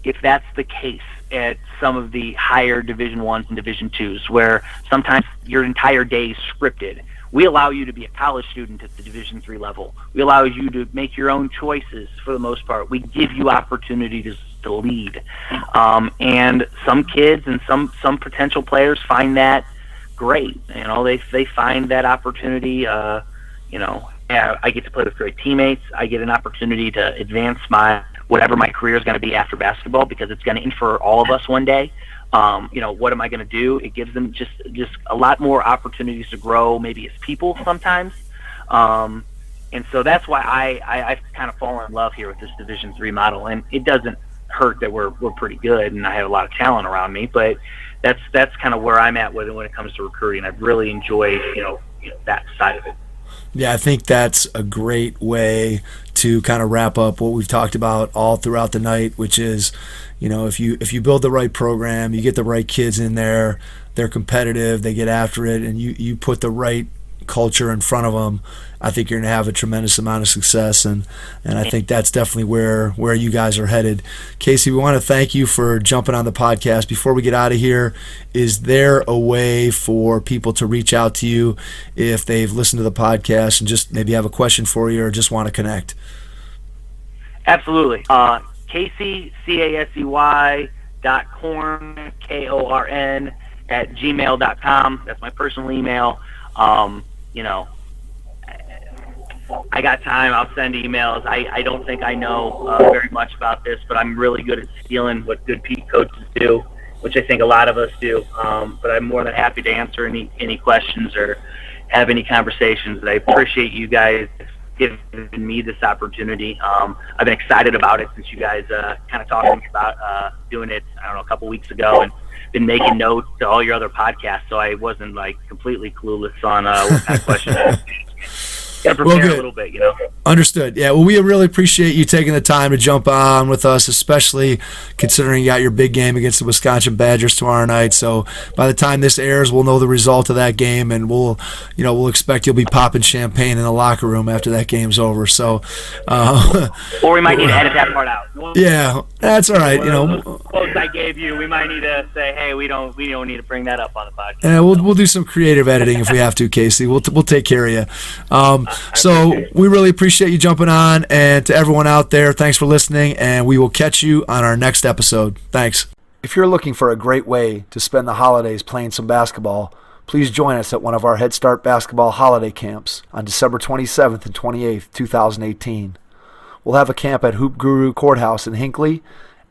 if that's the case at some of the higher Division I's and Division II's, where sometimes your entire day is scripted. We allow you to be a college student at the Division III level. We allow you to make your own choices for the most part. We give you opportunities to lead. And some kids and some potential players find that great. They find that opportunity, I get to play with great teammates. I get an opportunity to advance whatever my career is going to be after basketball, because it's going to end for all of us one day. What am I going to do? It gives them just a lot more opportunities to grow, maybe as people sometimes. And so that's why I've kind of fallen in love here with this Division III model. And it doesn't hurt that we're pretty good and I have a lot of talent around me, but that's kind of where I'm at when it comes to recruiting. I've really enjoyed, that side of it. Yeah, I think that's a great way to kind of wrap up what we've talked about all throughout the night, which is, if you build the right program, you get the right kids in there, they're competitive, they get after it, and you put the right culture in front of them, I think you're going to have a tremendous amount of success, and I think that's definitely where you guys are headed. Casey, we want to thank you for jumping on the podcast. Before we get out of here, is there a way for people to reach out to you if they've listened to the podcast and just maybe have a question for you or just want to connect? Absolutely. Casey, Casey.Korn, Korn, at gmail.com. That's my personal email. I got time. I'll send emails. I don't think I know very much about this, but I'm really good at stealing what good coaches do, which I think a lot of us do. But I'm more than happy to answer any questions or have any conversations. And I appreciate you guys giving me this opportunity. I've been excited about it since you guys kind of talked to me about doing it, a couple weeks ago, and been making notes to all your other podcasts, so I wasn't completely clueless on what kind of questions. Got to prepare a little bit, Understood. Yeah, well, we really appreciate you taking the time to jump on with us, especially considering you got your big game against the Wisconsin Badgers tomorrow night. So by the time this airs, we'll know the result of that game, and we'll expect you'll be popping champagne in the locker room after that game's over. So, or we might need to edit that part out. Yeah, that's all right. Quotes I gave you, we might need to say, hey, we don't need to bring that up on the podcast. Yeah, we'll do some creative editing if we have to, Casey. We'll take care of you. So we really appreciate you jumping on, and to everyone out there, thanks for listening, and we will catch you on our next episode. Thanks. If you're looking for a great way to spend the holidays playing some basketball, please join us at one of our Head Start basketball holiday camps on December 27th and 28th, 2018. We'll have a camp at Hoop Guru Courthouse in Hinckley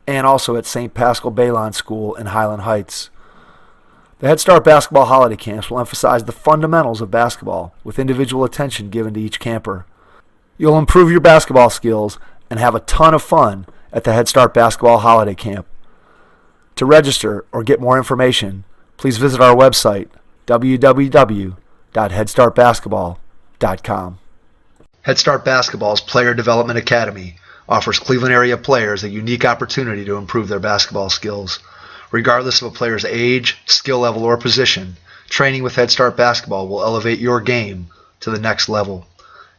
and also at St. Paschal Baylon School in Highland Heights. The Head Start basketball holiday camps will emphasize the fundamentals of basketball with individual attention given to each camper. You'll improve your basketball skills and have a ton of fun at the Head Start basketball holiday camp. To register or get more information, please visit our website, www.headstartbasketball.com. Head Start Basketball's Player Development Academy offers Cleveland area players a unique opportunity to improve their basketball skills. Regardless of a player's age, skill level, or position, training with Head Start Basketball will elevate your game to the next level.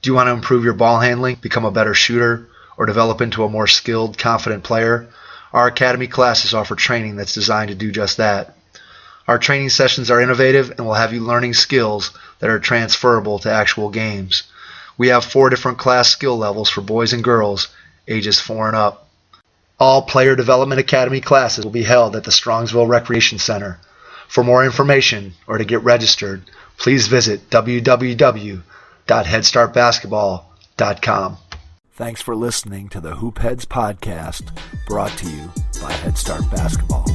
Do you want to improve your ball handling, become a better shooter, or develop into a more skilled, confident player? Our Academy classes offer training that's designed to do just that. Our training sessions are innovative and will have you learning skills that are transferable to actual games. We have 4 different class skill levels for boys and girls, ages 4 and up. All Player Development Academy classes will be held at the Strongsville Recreation Center. For more information or to get registered, please visit www.headstartbasketball.com. Thanks for listening to the Hoop Heads podcast, brought to you by Head Start Basketball.